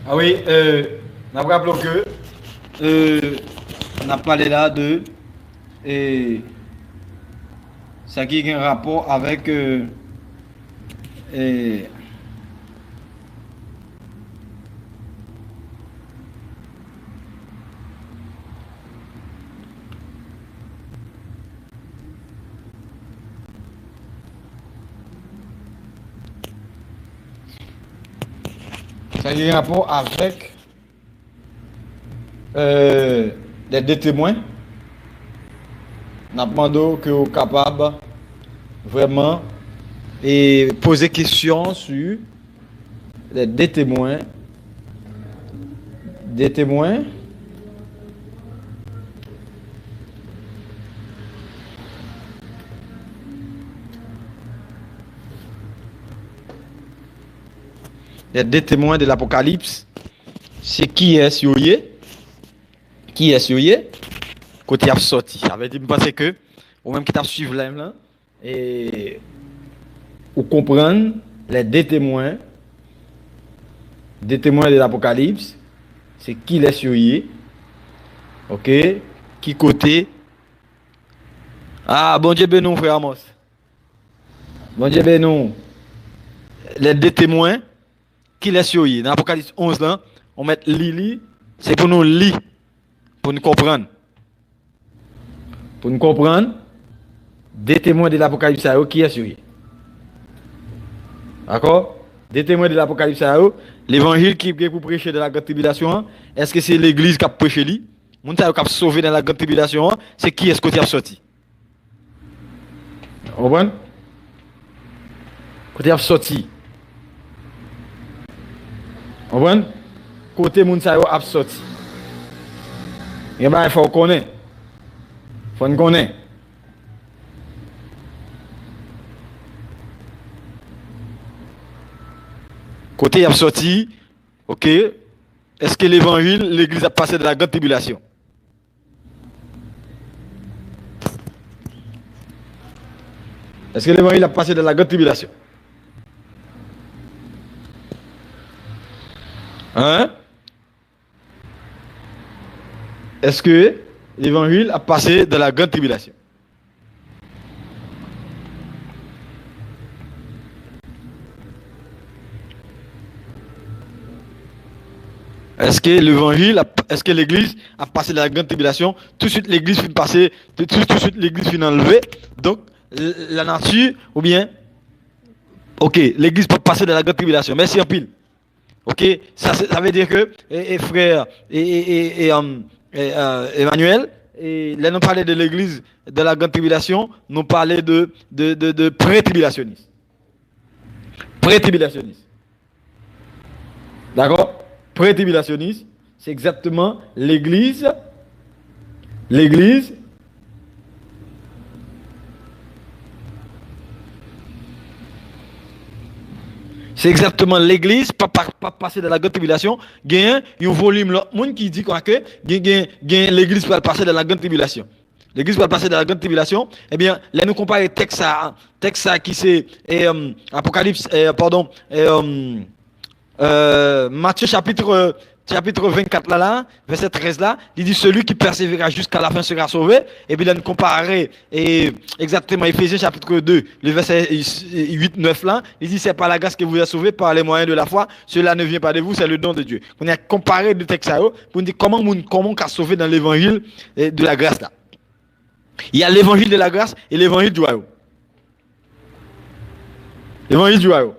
C: Ah oui, on a rappelé que on a parlé là de ça qui a un rapport avec ça qui a un rapport avec les deux témoins. On a demandé que vous capable vraiment et poser question sur les deux témoins. Des témoins. Les deux témoins de l'Apocalypse, c'est qui est yoye? Qui est yoye? Côté a sorti. Ça veut dire, je pense que, ou même qui t'a suivi là, et ou comprendre les deux témoins de l'Apocalypse, c'est qui est yoye? Ok? Qui côté? Ah, bon Dieu bénou, frère Amos. Bon Dieu bénou. Les deux témoins. Qui laisse yoye. Dans l'Apocalypse 11, là, on met Lili, c'est pour nous lire, pour nous comprendre. Pour nous comprendre, des témoins de l'Apocalypse, qui est yoye. D'accord? Des témoins de l'Apocalypse, l'évangile qui est pour prêcher de la grande tribulation, est-ce que c'est l'église qui a prêché lui? Moun sa yo qui a sauvé dans la grande tribulation, c'est qui est-ce qui a sorti? Vous comprenez? Côté a sorti. Vous comprenez? Côté moun sa yo a sorti. Il faut connaître. Faut nous connaître. Côté a sorti, ok? Est-ce que l'évangile, l'église a passé de la grande tribulation? Est-ce que l'évangile a passé de la grande tribulation? Hein? Est-ce que l'évangile a passé de la grande tribulation? Est-ce que l'évangile, est-ce que l'église a passé de la grande tribulation? Tout de suite l'église finit passer, tout de suite l'église finit enlevée. Donc la nature, ou bien, ok, l'église peut passer de la grande tribulation. Merci en pile. Ok, ça veut dire que, frère, Emmanuel, là nous parlait de l'église de la grande tribulation, nous parlait de pré-tribulationnistes. Pré-tribulationnistes. D'accord? Pré-tribulationniste, c'est exactement l'église. C'est exactement l'église, pas passer de la grande tribulation. Il y a un volume, l'autre monde qui dit quoi que l'église peut passer de la grande tribulation. L'église peut passer de la grande tribulation. Eh bien, là nous comparons texte qui c'est Apocalypse, Matthieu chapitre 24 là, verset 13 là, il dit celui qui persévérera jusqu'à la fin sera sauvé. Et puis là nous comparons exactement Éphésiens chapitre 2, le verset 8-9 là, il dit c'est par la grâce que vous êtes sauvés par les moyens de la foi, cela ne vient pas de vous, c'est le don de Dieu. On a comparé deux textes pour dire comment on a sauvé dans l'évangile de la grâce là. Il y a l'évangile de la grâce et l'évangile du royaume. L'évangile du royaume.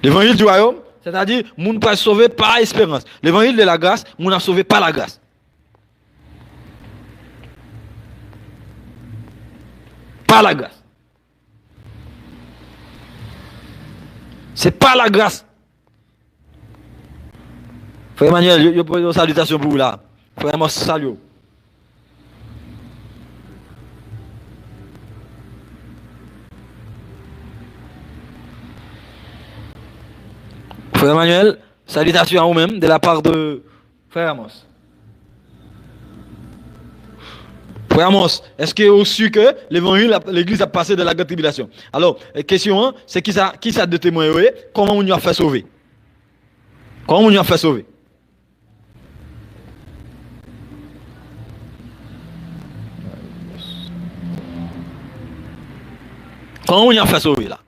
C: L'évangile du royaume, c'est-à-dire, moun pas sauvé par espérance. L'évangile de la grâce, moun a sauvé par la grâce. Par la grâce. C'est par la grâce. Frère Emmanuel, je pose une salutation pour vous là. Frère Amos, salut. Frère Emmanuel, salutations à vous-même de la part de Frère Amos. Frère Amos, est-ce que vous avez su que l'église a passé de la grande tribulation? Alors, question 1, c'est qui ça de témoin? Comment on y a fait sauver?
D: Comment on a fait sauver? Comment on a fait sauver là?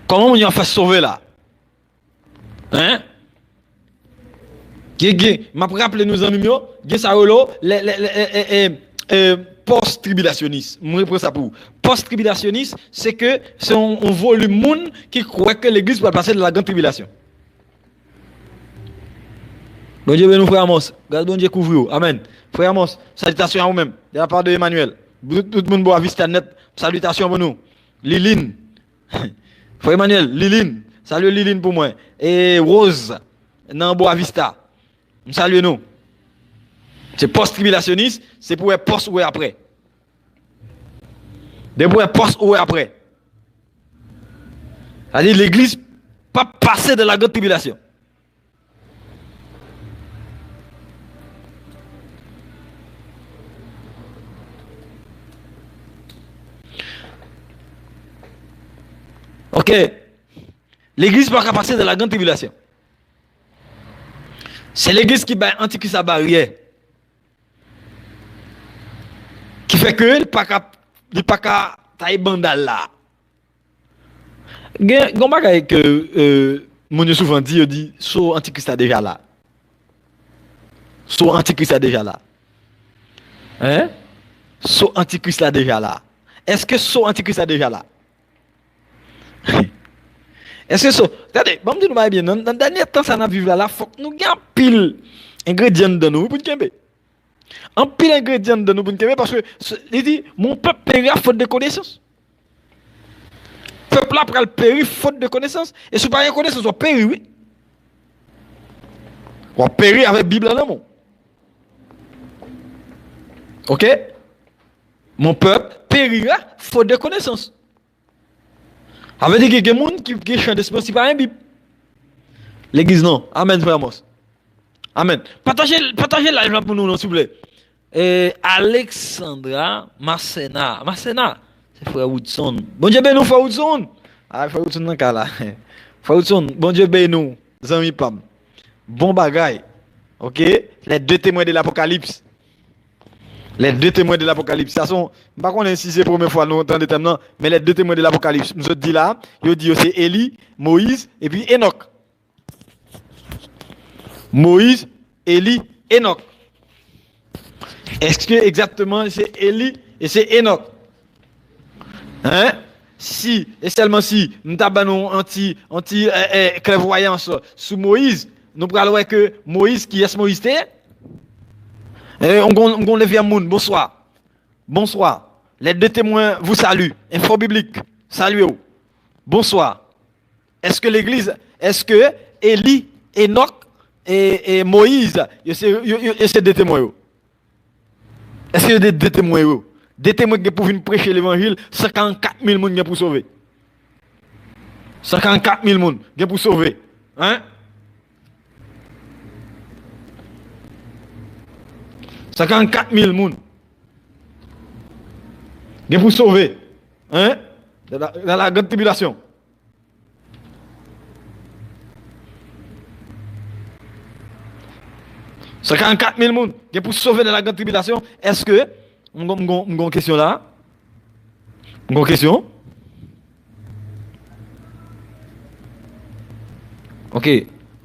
D: Comment on a fait sauver là? Hein? M'a rappelé nos amis yo, ça les post-tribulationnistes. Je reprends ça pour vous. Post-tribulationniste, c'est que c'est un volume monde qui croit que l'église va passer de la grande tribulation. Bon Dieu, nous frère Amos. Garde bon Dieu couvre. Amen. Frère Amos, salutations à vous-même. De la part de Emmanuel. Tout le monde boit vista net. Salutations pour nous. Liline. Frère Emmanuel, Liline. Salut Liline pour moi. Et Rose. Dans Boa Vista. Salut nous. C'est post-tribulationniste, c'est pour être post ou après. De pour être post ou après. C'est-à-dire l'église pas passer de la grande tribulation. Ok. L'église pas passer de la grande tribulation. C'est l'église qui bat antichrist à barrière. Qui fait que il pas qu'à taille bandal là. Gon bagay que mon souvent dit so antichrist a déjà là. So antichrist a déjà là. Hein? So antichrist a déjà là. Est-ce que so antichrist a déjà là? Est-ce que ça, regardez, bon, nous va bien, dans le dernier temps, ça n'a vu là, faut que nous ayons pile ingrédients de nous pour nous kembe. En pile ingrédients de nous pour nous kembe parce que, il dit, mon peuple périra faute de connaissance. Peuple là pral périr faute de connaissance. Et si pas de connaissance, on périt, oui. On périt avec la Bible en amont. Ok? Mon peuple périra faute de connaissance. Avec des gens qui chantent des c'est pas un Bible. L'église non. Amen, frère Amos. Amen. Partagez live pour nous, s'il vous plaît. Et Alexandra Marcena, c'est frère Woodson. Bon Dieu béni nous, frère Woodson. Ah, frère Woodson dans cas là. Frère Woodson, bon Dieu béni nous, amis pam. Bon bagay. OK? Les deux témoins de l'Apocalypse. Les deux témoins de l'Apocalypse, ça sont, pas qu'on est si c'est la première fois nous entendons maintenant, mais les deux témoins de l'Apocalypse, nous dit là, ils disent c'est Élie, Moïse et puis Enoch. Moïse, Élie, Enoch. Est-ce que exactement c'est Élie et c'est Enoch? Hein? Si, et seulement si, nous avons anti clairvoyance sous Moïse, nous pourrons voir que Moïse, qui est Moïse? On lève un monde, bonsoir. Bonsoir. Les deux témoins vous saluent. Info biblique. Saluez-vous. Bonsoir. Est-ce que l'église, est-ce que Élie, Enoch et Moïse, c'est des témoins? Est-ce que des témoins? Des témoins qui pour venir prêcher l'évangile, 54 000 personnes pour sauver. 54 000 personnes pour sauver. Hein? 54 000 personnes. Bien pour sauver. Hein? Dans la grande tribulation. C'est 44 000 personnes qui pour sauver dans la grande tribulation. Est-ce que, on a une question là? Une question? Ok.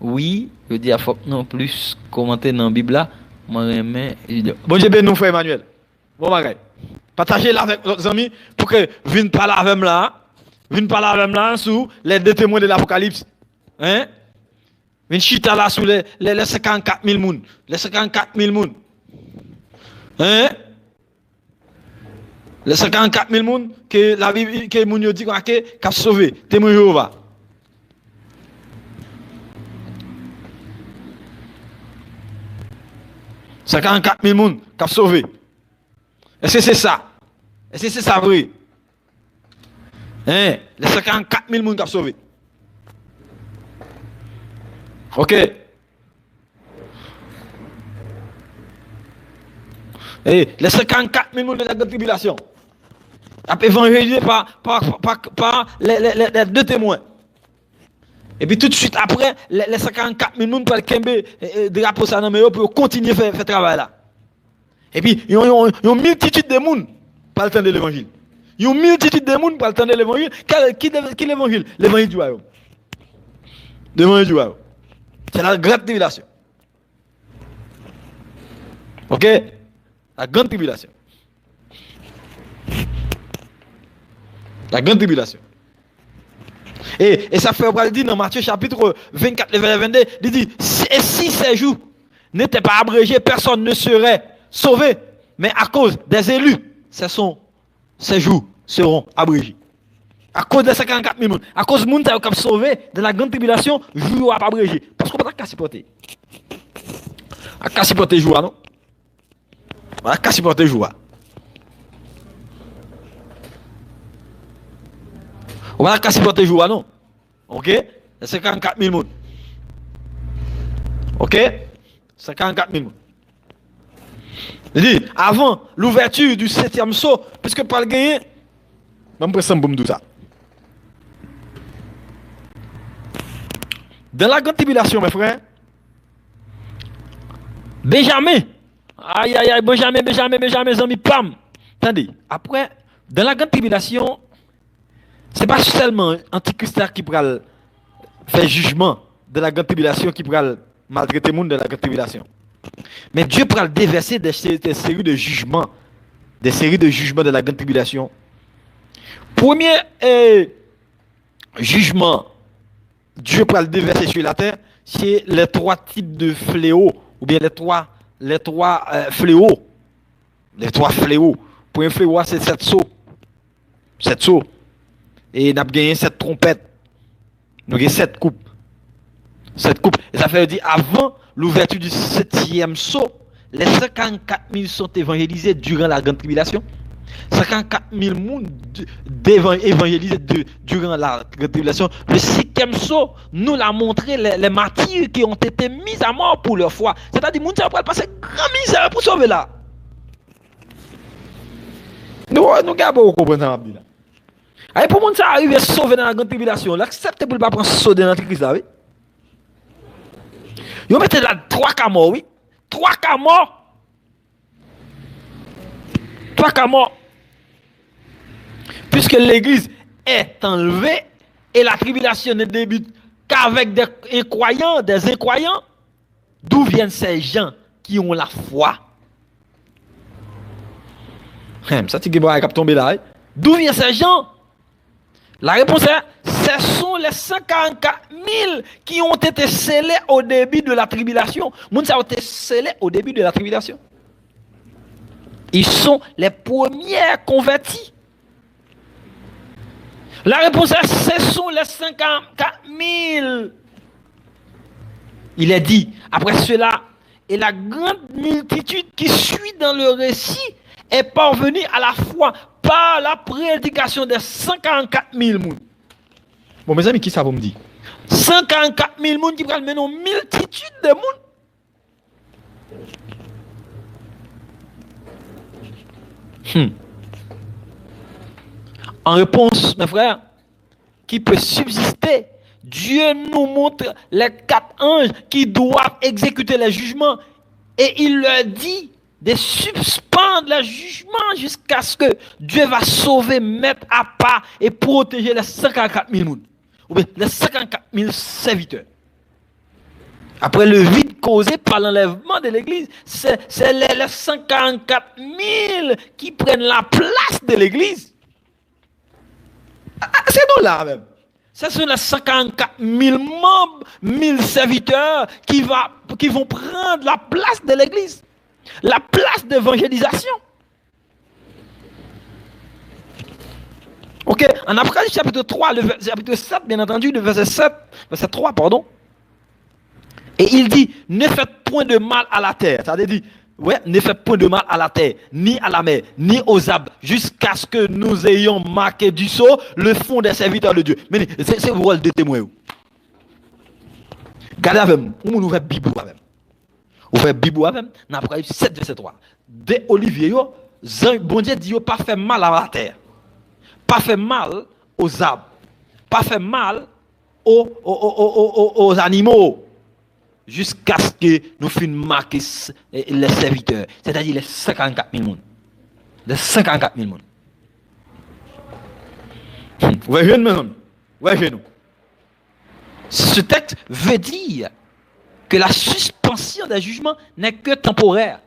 D: Oui, je dis à faut non plus commenter dans la Bible là. Bon Dieu béni nous frère Emmanuel. Bon bagay. Partagez là avec vos amis pour que viennent parler avec là. Viennent parler avec là sur les deux témoins de l'Apocalypse. Hein? Viennent chita là sur les 54 000 personnes. Les 54 000 personnes. Hein? Les 54 000 personnes que la Bible que moun yo dit qu'a sauvé. Témoin Jéhovah. C'est 44 000 personnes qui ont sauvé. Est-ce que c'est ça? Est-ce que c'est ça vrai? Hein? Les 54 000 personnes qui ont sauvé. Ok. Et les 54 000 personnes de la grande tribulation. évangélisé par les deux témoins. Et puis tout de suite après, les 54 000 personnes pour le Kembe drapeau ça dans le pour continuer à faire travail là. Et puis, il y a une multitude de monde pour attendre l'évangile. Il y a une multitude de monde pour attendre l'évangile. Qui l'évangile? L'évangile du royaume. L'évangile du royaume. C'est la grande tribulation. Ok? La grande tribulation. La grande tribulation. Et ça fait dire dans Matthieu chapitre 24, verset 22, il dit, si ces jours n'étaient pas abrégés, personne ne serait sauvé. Mais à cause des élus, ces jours seront abrégés. À cause des 54 000 personnes, à cause des gens qui sont sauvés de la grande tribulation, le jour ne va pas abrégé. Parce qu'on ne peut pas supporter. On ne supporter le jour, non? On ne peut pas supporter le jour. On va pas supporter le jour, non? Ok? C'est 54 000 personnes. Ok? 54 000 personnes. Il dit, avant l'ouverture du 7e sceau, puisque pas le gagner, je vais prendre pour me dire ça. Dans la grande tribulation, mes frères, Benjamin, Benjamin, amis, pam. Attendez, après, dans la grande tribulation, ce n'est pas seulement Antichrist qui pourra faire jugement de la grande tribulation, qui pourra maltraiter le monde de la grande tribulation. Mais Dieu pourra déverser des séries de jugements, de la grande tribulation. Premier jugement, Dieu pourra le déverser sur la terre, c'est les 3 types de fléaux, ou bien les trois fléaux. Les 3 fléaux. Premier fléau, c'est 7 sauts. 7 sauts. Et nous avons gagné 7 trompettes. Nous avons gagné 7 coupes. 7 coupes. Et ça fait dire, avant l'ouverture du 7e sceau, les 54 000 sont évangélisés durant la grande tribulation. 54 000 personnes évangélisés durant la grande tribulation. Le 5e sceau nous l'a montré les martyrs qui ont été mis à mort pour leur foi. C'est-à-dire que les gens vont passer grand misère pour sauver là. Nous avons beaucoup compris ça. Et pour les gens arriver à sauver dans la grande tribulation, l'accepter pour ne pas prendre saut dans l'antichrist là, oui. Ils mettent là 3 cas morts, oui. 3 cas morts. 3 cas morts. Puisque l'église est enlevée et la tribulation ne débute qu'avec des incroyants, d'où viennent ces gens qui ont la foi? Ça, tu vas tomber là. D'où viennent ces gens? La réponse est, ce sont les 54 000 qui ont été scellés au début de la tribulation. Les gens ont été scellés au début de la tribulation. Ils sont les premiers convertis. La réponse est, ce sont les 54 000. Il est dit, après cela, et la grande multitude qui suit dans le récit est parvenue à la foi par la prédication des 54 000 personnes. Bon, mes amis, qui ça vous me dit? 54 000 personnes qui prennent maintenant une multitude de monde. En réponse, mes frères, qui peut subsister, Dieu nous montre les 4 anges qui doivent exécuter les jugements et il leur dit de suspendre le jugement jusqu'à ce que Dieu va sauver, mettre à part et protéger les 54 000 personnes, ou bien les 54 000 serviteurs. Après le vide causé par l'enlèvement de l'église, c'est les 54 000 qui prennent la place de l'église. C'est nous là même. Ce sont les 54 000 membres, 1000 serviteurs qui vont prendre la place de l'église. La place d'évangélisation. Ok, en Apocalypse chapitre 3, le chapitre 7, bien entendu, le verset 3, pardon. Et il dit, ne faites point de mal à la terre. Ça veut dire, ouais, ne faites point de mal à la terre, ni à la mer, ni aux arbres, jusqu'à ce que nous ayons marqué du sceau le fond des serviteurs de Dieu. Mais c'est le rôle de témoin. Regardez avec moi, on ouvre la Bible avec. On fait Bible avec, dans Apocalypse 7, verset 3. Des oliviers, bon Dieu dit, pas faire mal à la terre. pas faire mal aux arbres, pas faire mal aux animaux, jusqu'à ce que nous finissons marquer les serviteurs, c'est-à-dire les 54 000 personnes. Les 54 000 personnes. Voyez nous. Voyez nous. Ce texte veut dire que la suspension des jugements n'est que temporaire.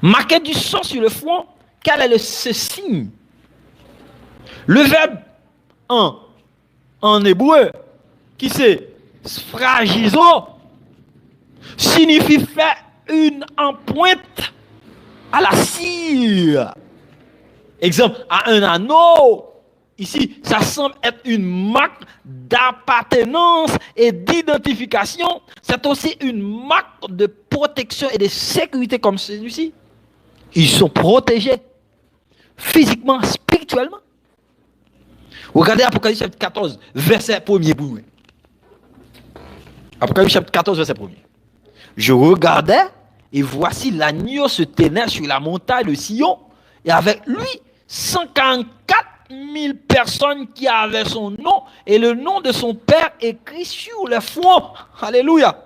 D: Marquer du sang sur le front, quel est ce signe? Le verbe en hébreu, qui c'est sphragizo, signifie faire une empreinte à la cire. Exemple, à un anneau. Ici, ça semble être une marque d'appartenance et d'identification. C'est aussi une marque de protection et de sécurité comme celui-ci. Ils sont protégés physiquement, spirituellement. Regardez Apocalypse chapitre 14, verset 1er. Apocalypse chapitre 14, verset 1er. Je regardais et voici l'agneau se tenait sur la montagne de Sion et avec lui 144 000 personnes qui avaient son nom et le nom de son père écrit sur le front. Alléluia.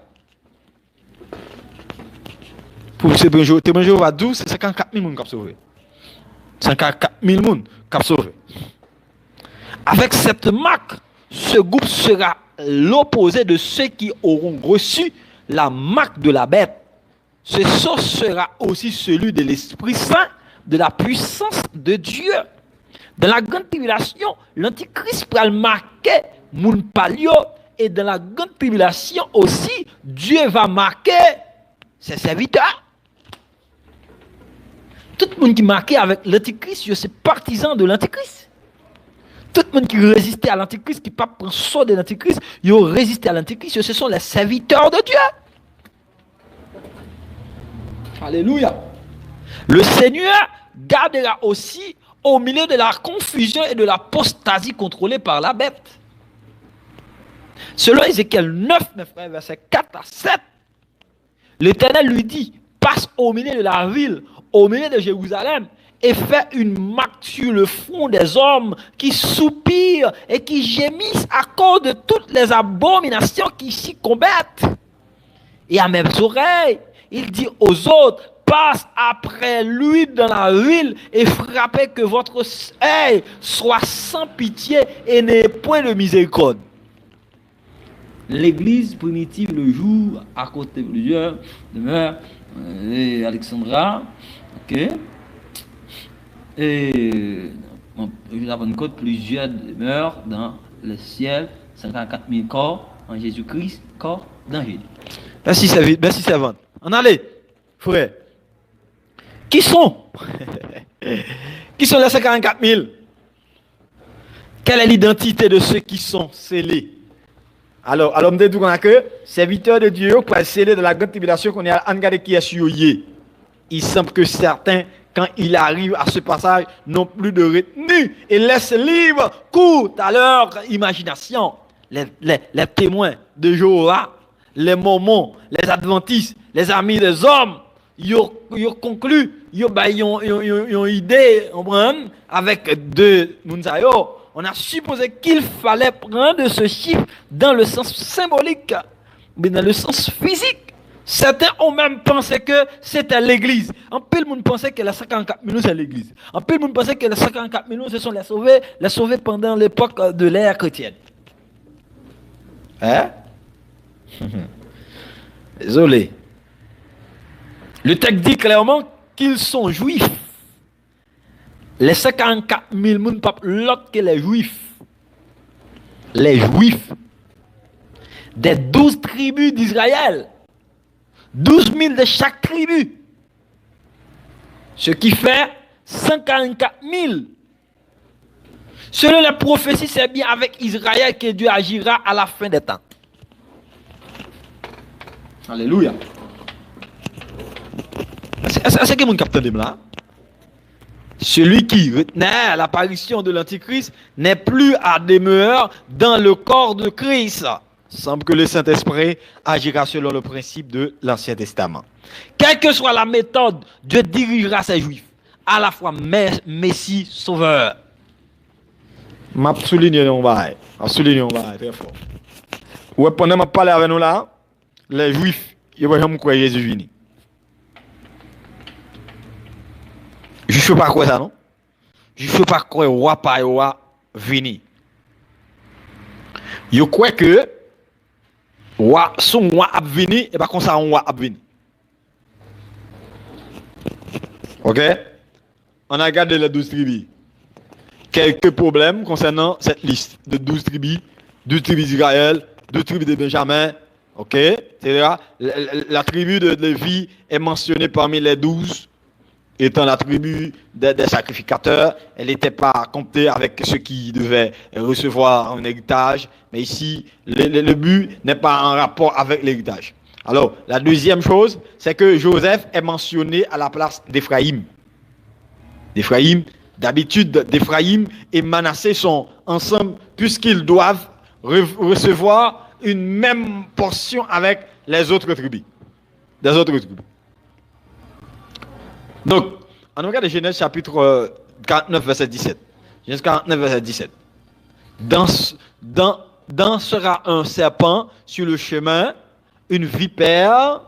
D: Pour ce bon jour, témoin Jéhovah 12, c'est 54 000 personnes qui ont sauvé. 54 000 personnes qui ont sauvé. Avec cette marque, ce groupe sera l'opposé de ceux qui auront reçu la marque de la bête. Ce sera aussi celui de l'Esprit Saint, de la puissance de Dieu. Dans la grande tribulation, l'Antichrist va le marquer moun palio, et dans la grande tribulation aussi, Dieu va marquer ses serviteurs. Tout le monde qui est marqué avec l'Antichrist, c'est partisan de l'Antichrist. Tout le monde qui résistait à l'Antichrist, qui ne prend pas soin de l'Antichrist, ils ont résisté à l'Antichrist, ce sont les serviteurs de Dieu. Alléluia. Le Seigneur gardera aussi au milieu de la confusion et de l'apostasie contrôlée par la bête. Selon Ézéchiel 9, mes frères, versets 4 à 7, l'Éternel lui dit, passe au milieu de la ville, au milieu de Jérusalem, et fait une marque sur le front des hommes qui soupirent et qui gémissent à cause de toutes les abominations qui s'y combattent. Et à mes oreilles, il dit aux autres, passe après lui dans la ville et frappez que votre œil soit sans pitié et n'ait point de miséricorde. L'église primitive le jour à côté de plusieurs demeure Alexandra, ok. Et nous avons compte plusieurs demeures dans le ciel, 54 000 corps en Jésus-Christ, corps d'angèle. Merci servante. En allez, frère. Qui sont les 54 000? Quelle est l'identité de ceux qui sont scellés? Alors, on dit qu'on a que serviteurs de Dieu pour être scellés de la grande tribulation qu'on a engagé qui est sur eux. Il semble que certains, quand ils arrivent à ce passage, n'ont plus de retenue et laissent libre cours à leur imagination. Les témoins de Jéhovah, les mormons, les adventistes, les amis des hommes, ils ont conclu, ils ont idée avec deux Mounsayo. On a supposé qu'il fallait prendre ce chiffre dans le sens symbolique, mais dans le sens physique. Certains ont même pensé que c'était l'église. En peu, le monde pensait que les 54 000 c'est l'église. En peu, le monde pensait que les 54 000 ce sont les sauvés pendant l'époque de l'ère chrétienne. Hein? Désolé. Le texte dit clairement qu'ils sont juifs. Les 54 000 personnes, pas l'autre que les juifs. Les juifs. Des 12 tribus d'Israël. 12 000 de chaque tribu. Ce qui fait 144 000. Selon les prophéties, c'est bien avec Israël que Dieu agira à la fin des temps. Alléluia. Est-ce que mon capteur de là? Celui qui retenait l'apparition de l'Antichrist n'est plus à demeurer dans le corps de Christ. Semble que le Saint-Esprit agira selon le principe de l'Ancien Testament. Quelle que soit la méthode, Dieu dirigera ses Juifs, à la fois Messie, Sauveur. m'a souligné un bail. M'a souligné un bail très fort. Ouais, pendant que je parle avec nous là, les juifs, ils vont jamais croire Jésus venu. Je ne sais pas quoi ça, non? Je ne sais pas quoi roi par roi venu. Je crois que son roi a venu et pas comme ça un roi a venu. Ok? On a regardé les 12 tribus. Quelques problèmes concernant cette liste de 12 tribus, 12 tribus d'Israël, 12 tribus de Benjamin, ok? C'est-à-dire, la tribu de Lévi est mentionnée parmi les 12, étant la tribu des sacrificateurs. Elle n'était pas comptée avec ceux qui devaient recevoir un héritage, mais ici, le but n'est pas en rapport avec l'héritage. Alors, la deuxième chose, c'est que Joseph est mentionné à la place d'Éphraïm. D'habitude, d'Éphraïm et Manassé sont ensemble puisqu'ils doivent recevoir une même portion avec les autres tribus. Des autres tribus. Donc, on regarde Genèse chapitre 49, verset 17. Genèse 49, verset 17. Dansera un serpent sur le chemin, une vipère,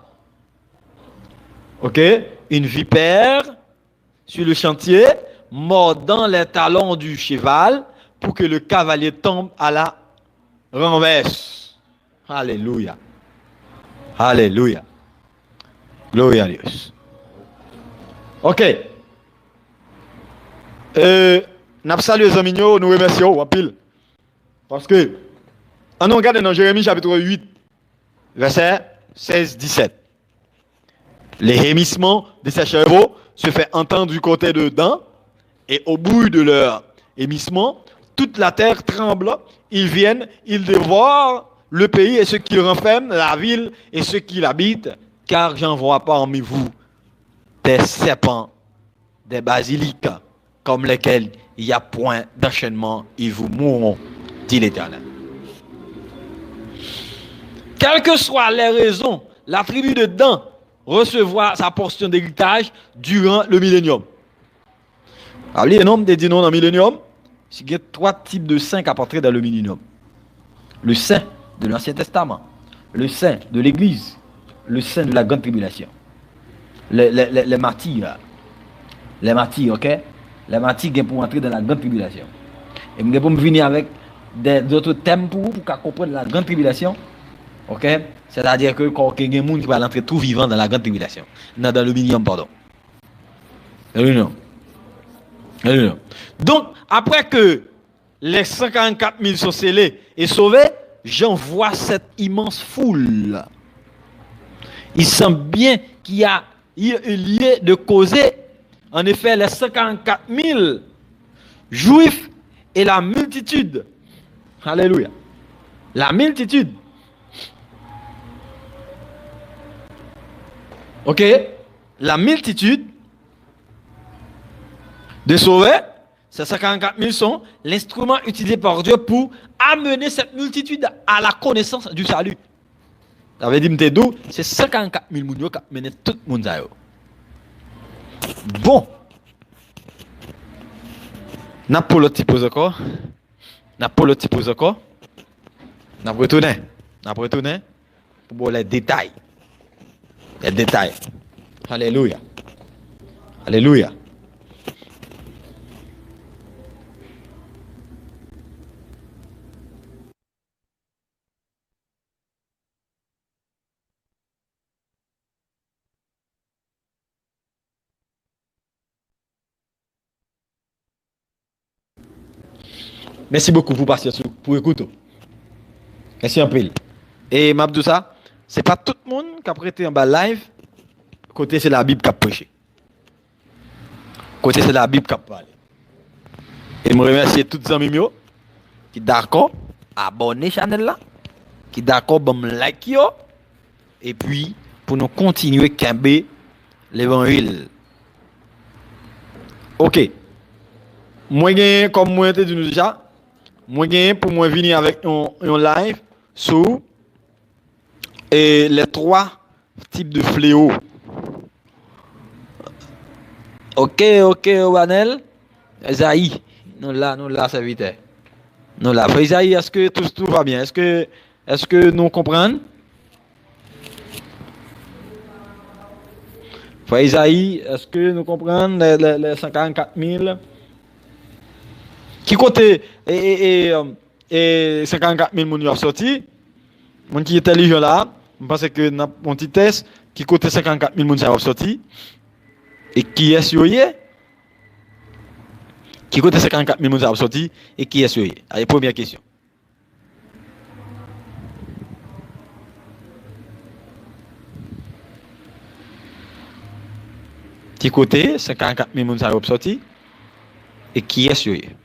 D: ok, une vipère sur le chantier, mordant les talons du cheval pour que le cavalier tombe à la renverse. Alléluia. Alléluia. Gloire à Dieu. Ok. Nous saluons les amis, nous remercions en pile. Parce que, on regarde dans Jérémie chapitre 8, verset 16-17. Les gémissements de ces chevaux se fait entendre du côté de Dan, et au bout de leur émissement, toute la terre tremble, ils viennent, ils dévorent le pays et ceux qui renferment la ville et ceux qui l'habitent, car j'envoie parmi vous des serpents, des basiliques, comme lesquels il n'y a point d'enchaînement, ils vous mourront, dit l'Éternel. Quelles que soient les raisons, la tribu de Dan recevra sa portion d'héritage durant le millénium. Alors, les noms des noms dans le millénium, il y a 3 types de saints qui apporteraient dans le millénium. Le saint de l'Ancien Testament, le saint de l'Église, le saint de la grande tribulation. Les martyrs. Les martyrs, ok? Les martyrs qui pour entrer dans la grande tribulation. Et je vais venir avec d'autres thèmes pour comprendre la grande tribulation. Ok? C'est-à-dire que quand il y a des gens qui vont entrer tout vivant dans la grande tribulation. Dans le millénium, pardon. Donc, après que les 144 000 sont scellés et sauvés, j'envoie cette immense foule. Il semble bien qu'il y a lieu de causer, en effet, les 144 000 juifs et la multitude. Alléluia. La multitude. Ok? La multitude de sauvés, ces 144 000 sont l'instrument utilisé par Dieu pour amener cette multitude à la connaissance du salut. Ça veut dire que c'est 144 000 personnes qui amènent tout le monde à eux. Bon. N'a pas le type encore. N'a pas le type encore. N'a pas retourné. Pour voir les détails. Les détails. Alléluia. Alléluia. Merci beaucoup pour passer pour écouter. Merci un peu. Et Mabdou ça, c'est pas tout le monde qui a prêté en bas live. Côté c'est la Bible qui a prêché. Côté c'est la Bible qui a parlé. Et je remercie tous les amis qui d'accord abonner à la chaîne là, qui d'accord bon like yo, et puis pour nous continuer camber l'évangile. OK. Moi comme moi te dit déjà, moi pour moi venir avec un live sur et les 3 types de fléaux. OK, Wanel. Esaïe, nous là, c'est vite. Nous là, Frère Isaïe, est-ce que tout va bien? Est-ce que nous comprenons? Frère Isaïe, est-ce que nous comprenons les 144 000? Qui côté et 54 000 moun qui sorti? Mon qui est intelligent là, je pense que nous avons un petit test qui côté 54 000 moun qui sorti. Et qui est-ce yo yé? Qui côté 54 000 moun qui sorti et qui est-ce yo yé? Allez, première question. Qui côté 54 000 moun qui sorti et qui est-ce yo yé?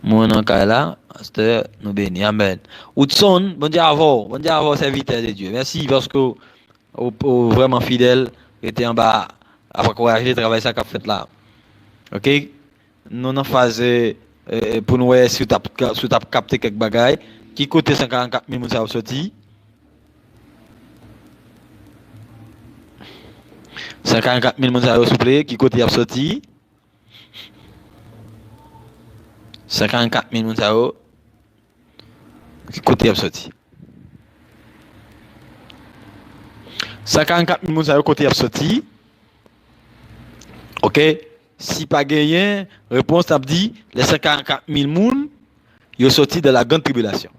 D: Mon encore là, c'est nous bénis, amen. Hudson, bon Dieu avant serviteur de Dieu. Merci parce que vraiment fidèle, était en bas, à encourager le travail ça qu'a fait là. OK? Nous en phase pour nous voir si tu as capté quelques bagailles. Qui côté 54 000 ça sorti? 54 000 ça souple, qui côté a sorti? 54 000 moun sa yo, qui côté a sorti? 54 000 moun sa yo côté a sorti. OK? Si pas gagné, réponse t'a dit les 54 000 moun yo sorti de la grande tribulation.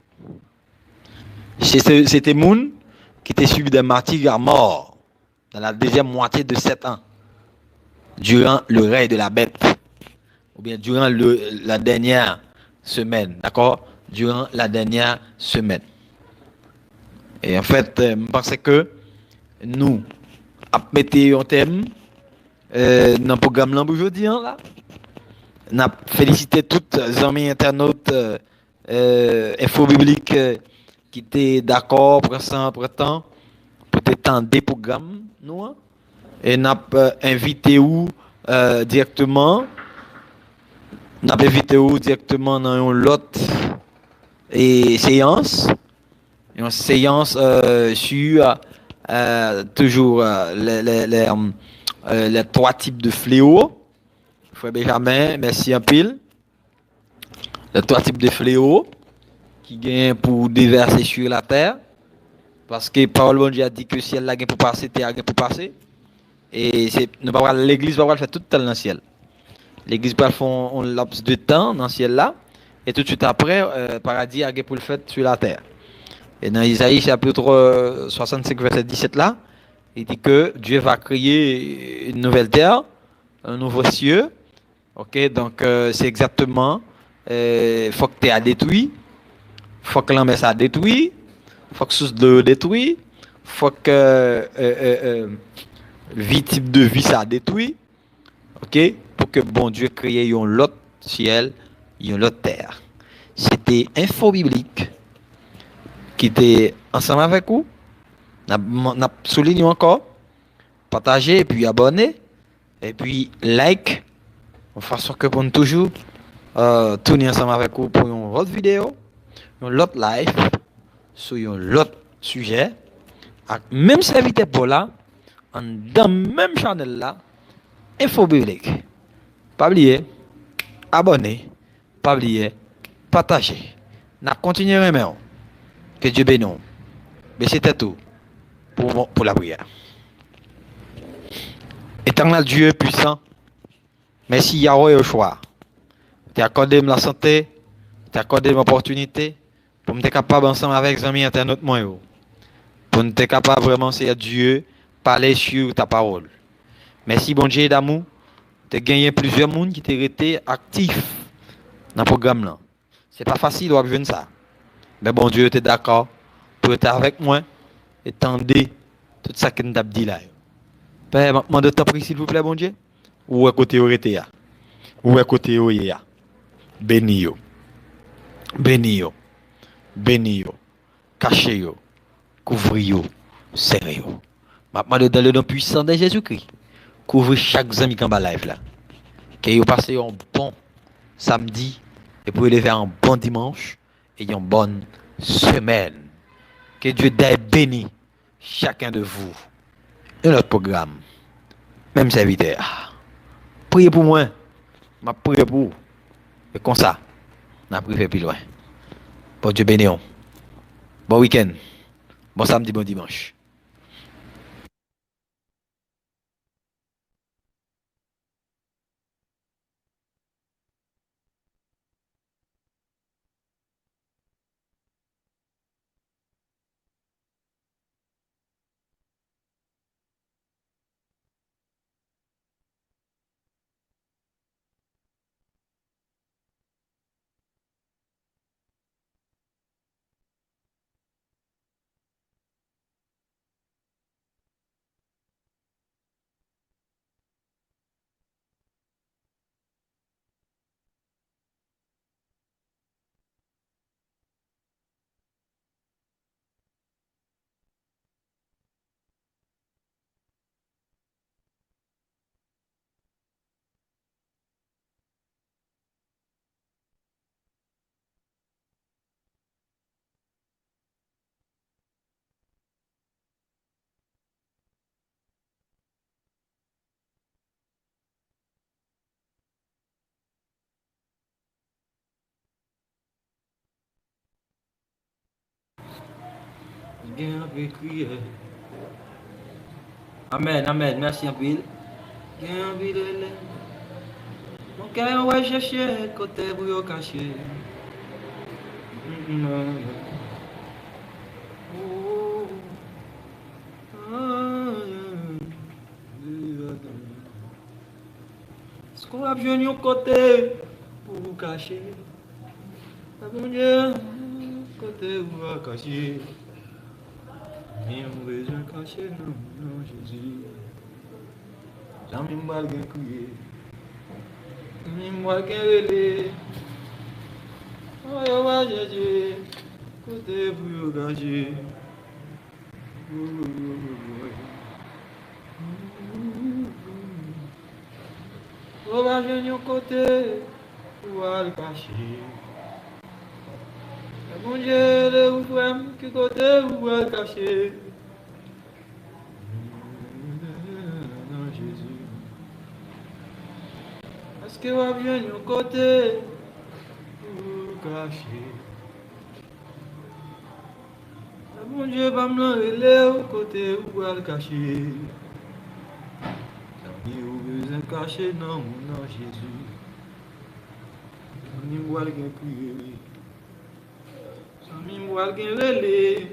D: C'était moun qui étaient suivis des martyrs à mort dans la deuxième moitié de 7 ans durant le règne de la bête. Ou bien durant la dernière semaine, d'accord? Durant la dernière semaine. Et en fait, je pense que nous mettons un thème dans le programme aujourd'hui. Là. Nous avons félicité tous les amis internautes info biblique qui étaient d'accord pour ça, pour temps, pour étendre des programmes. Nous, et nous avons invité où directement. Nous avons invité directement dans une autre séance. Une séance sur toujours les 3 types de fléaux. Frère Benjamin, merci un pile. Les 3 types de fléaux qui gagnent pour déverser sur la terre. Parce que Paul bon Dieu a dit que le ciel là pour passer, terre pour passer. Et l'église va faire tout dans le ciel. L'église va faire un laps de temps dans le ciel là, et tout de suite après, paradis a pour le fait sur la terre. Et dans Isaïe chapitre 65, verset 17 là, il dit que Dieu va créer une nouvelle terre, un nouveau cieux. Ok, donc c'est exactement, faut que terre détruit, faut que l'homme ça détruit, faut que source de détruit, faut que vie type de vie ça détruit. Ok, pour que bon Dieu crée un autre ciel, une autre terre. C'était info biblique qui était ensemble avec vous. N'a souligné encore, partagez et puis abonnez et puis like, de façon que pour nous toujours tourner ensemble avec vous pour une autre vidéo, une autre live sur un autre sujet, avec même serviteur pour là, dans même channel là. Info biblique. Pas oublier, abonner, pas oublier, partager. N'a continué mais que Dieu bénisse. Mais c'était tout pour la prière. Éternel Dieu puissant, merci Yahweh au choix. Tu as accordé la santé, tu as accordé l'opportunité pour me être capable ensemble avec les amis internautes moi pour me être capable vraiment c'est Dieu parler sur ta parole. Merci bon Dieu d'amour. Tu as gagné plusieurs monde qui t'ont été actifs dans le programme là. C'est pas facile de vivre ça. Mais bon Dieu, tu es d'accord pour être avec moi et tendre tout ça que nous avons dit là. Père, je demande de s'il vous plaît, bon Dieu. Où est côté où était là? Où est côté où est là? Béni yo. Béni yo. Béni yo. Cachez yo. Couvrez yo. Serrez yo. Je demande dans le nom puissant de Jésus-Christ. Couvre chaque ami qui est en live là. Que vous passez un bon samedi et pour lever un bon dimanche et une bonne semaine. Que Dieu bénisse chacun de vous. Et notre programme, même serviteur. Priez pour moi. m'a prié pour vous. Et comme ça, on a privé plus loin. Bon Dieu béni. Bon week-end. Bon samedi, bon dimanche.
E: Bien crier. Amen, amen, merci un peu. Bien vidé. Mon cœur va chercher côté bouillon caché. Est-ce qu'on va venir au côté pour vous cacher? Mon Dieu, côté vous va cacher. Rien besoin de cacher, non, non, Jésus. Jamais moi bien crier. Jamais moi bien relais. Oh, va Jésus. Côté vous cacher. Oh, va venir au côté pour le cacher. Mon Dieu, le ouvre, que côté vous va le cacher. Non, Jésus. Est-ce que va venir au côté pour le cacher? Mon Dieu va me l'enlever au côté où va le cacher. Ni où besoin de cacher, non, non, Jésus. Ni moi le prier. Ni moi le relais.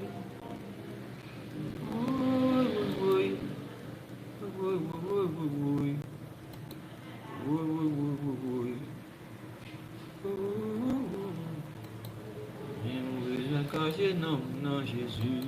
E: Oui, Ni où besoin de cacher, non, non, Jésus.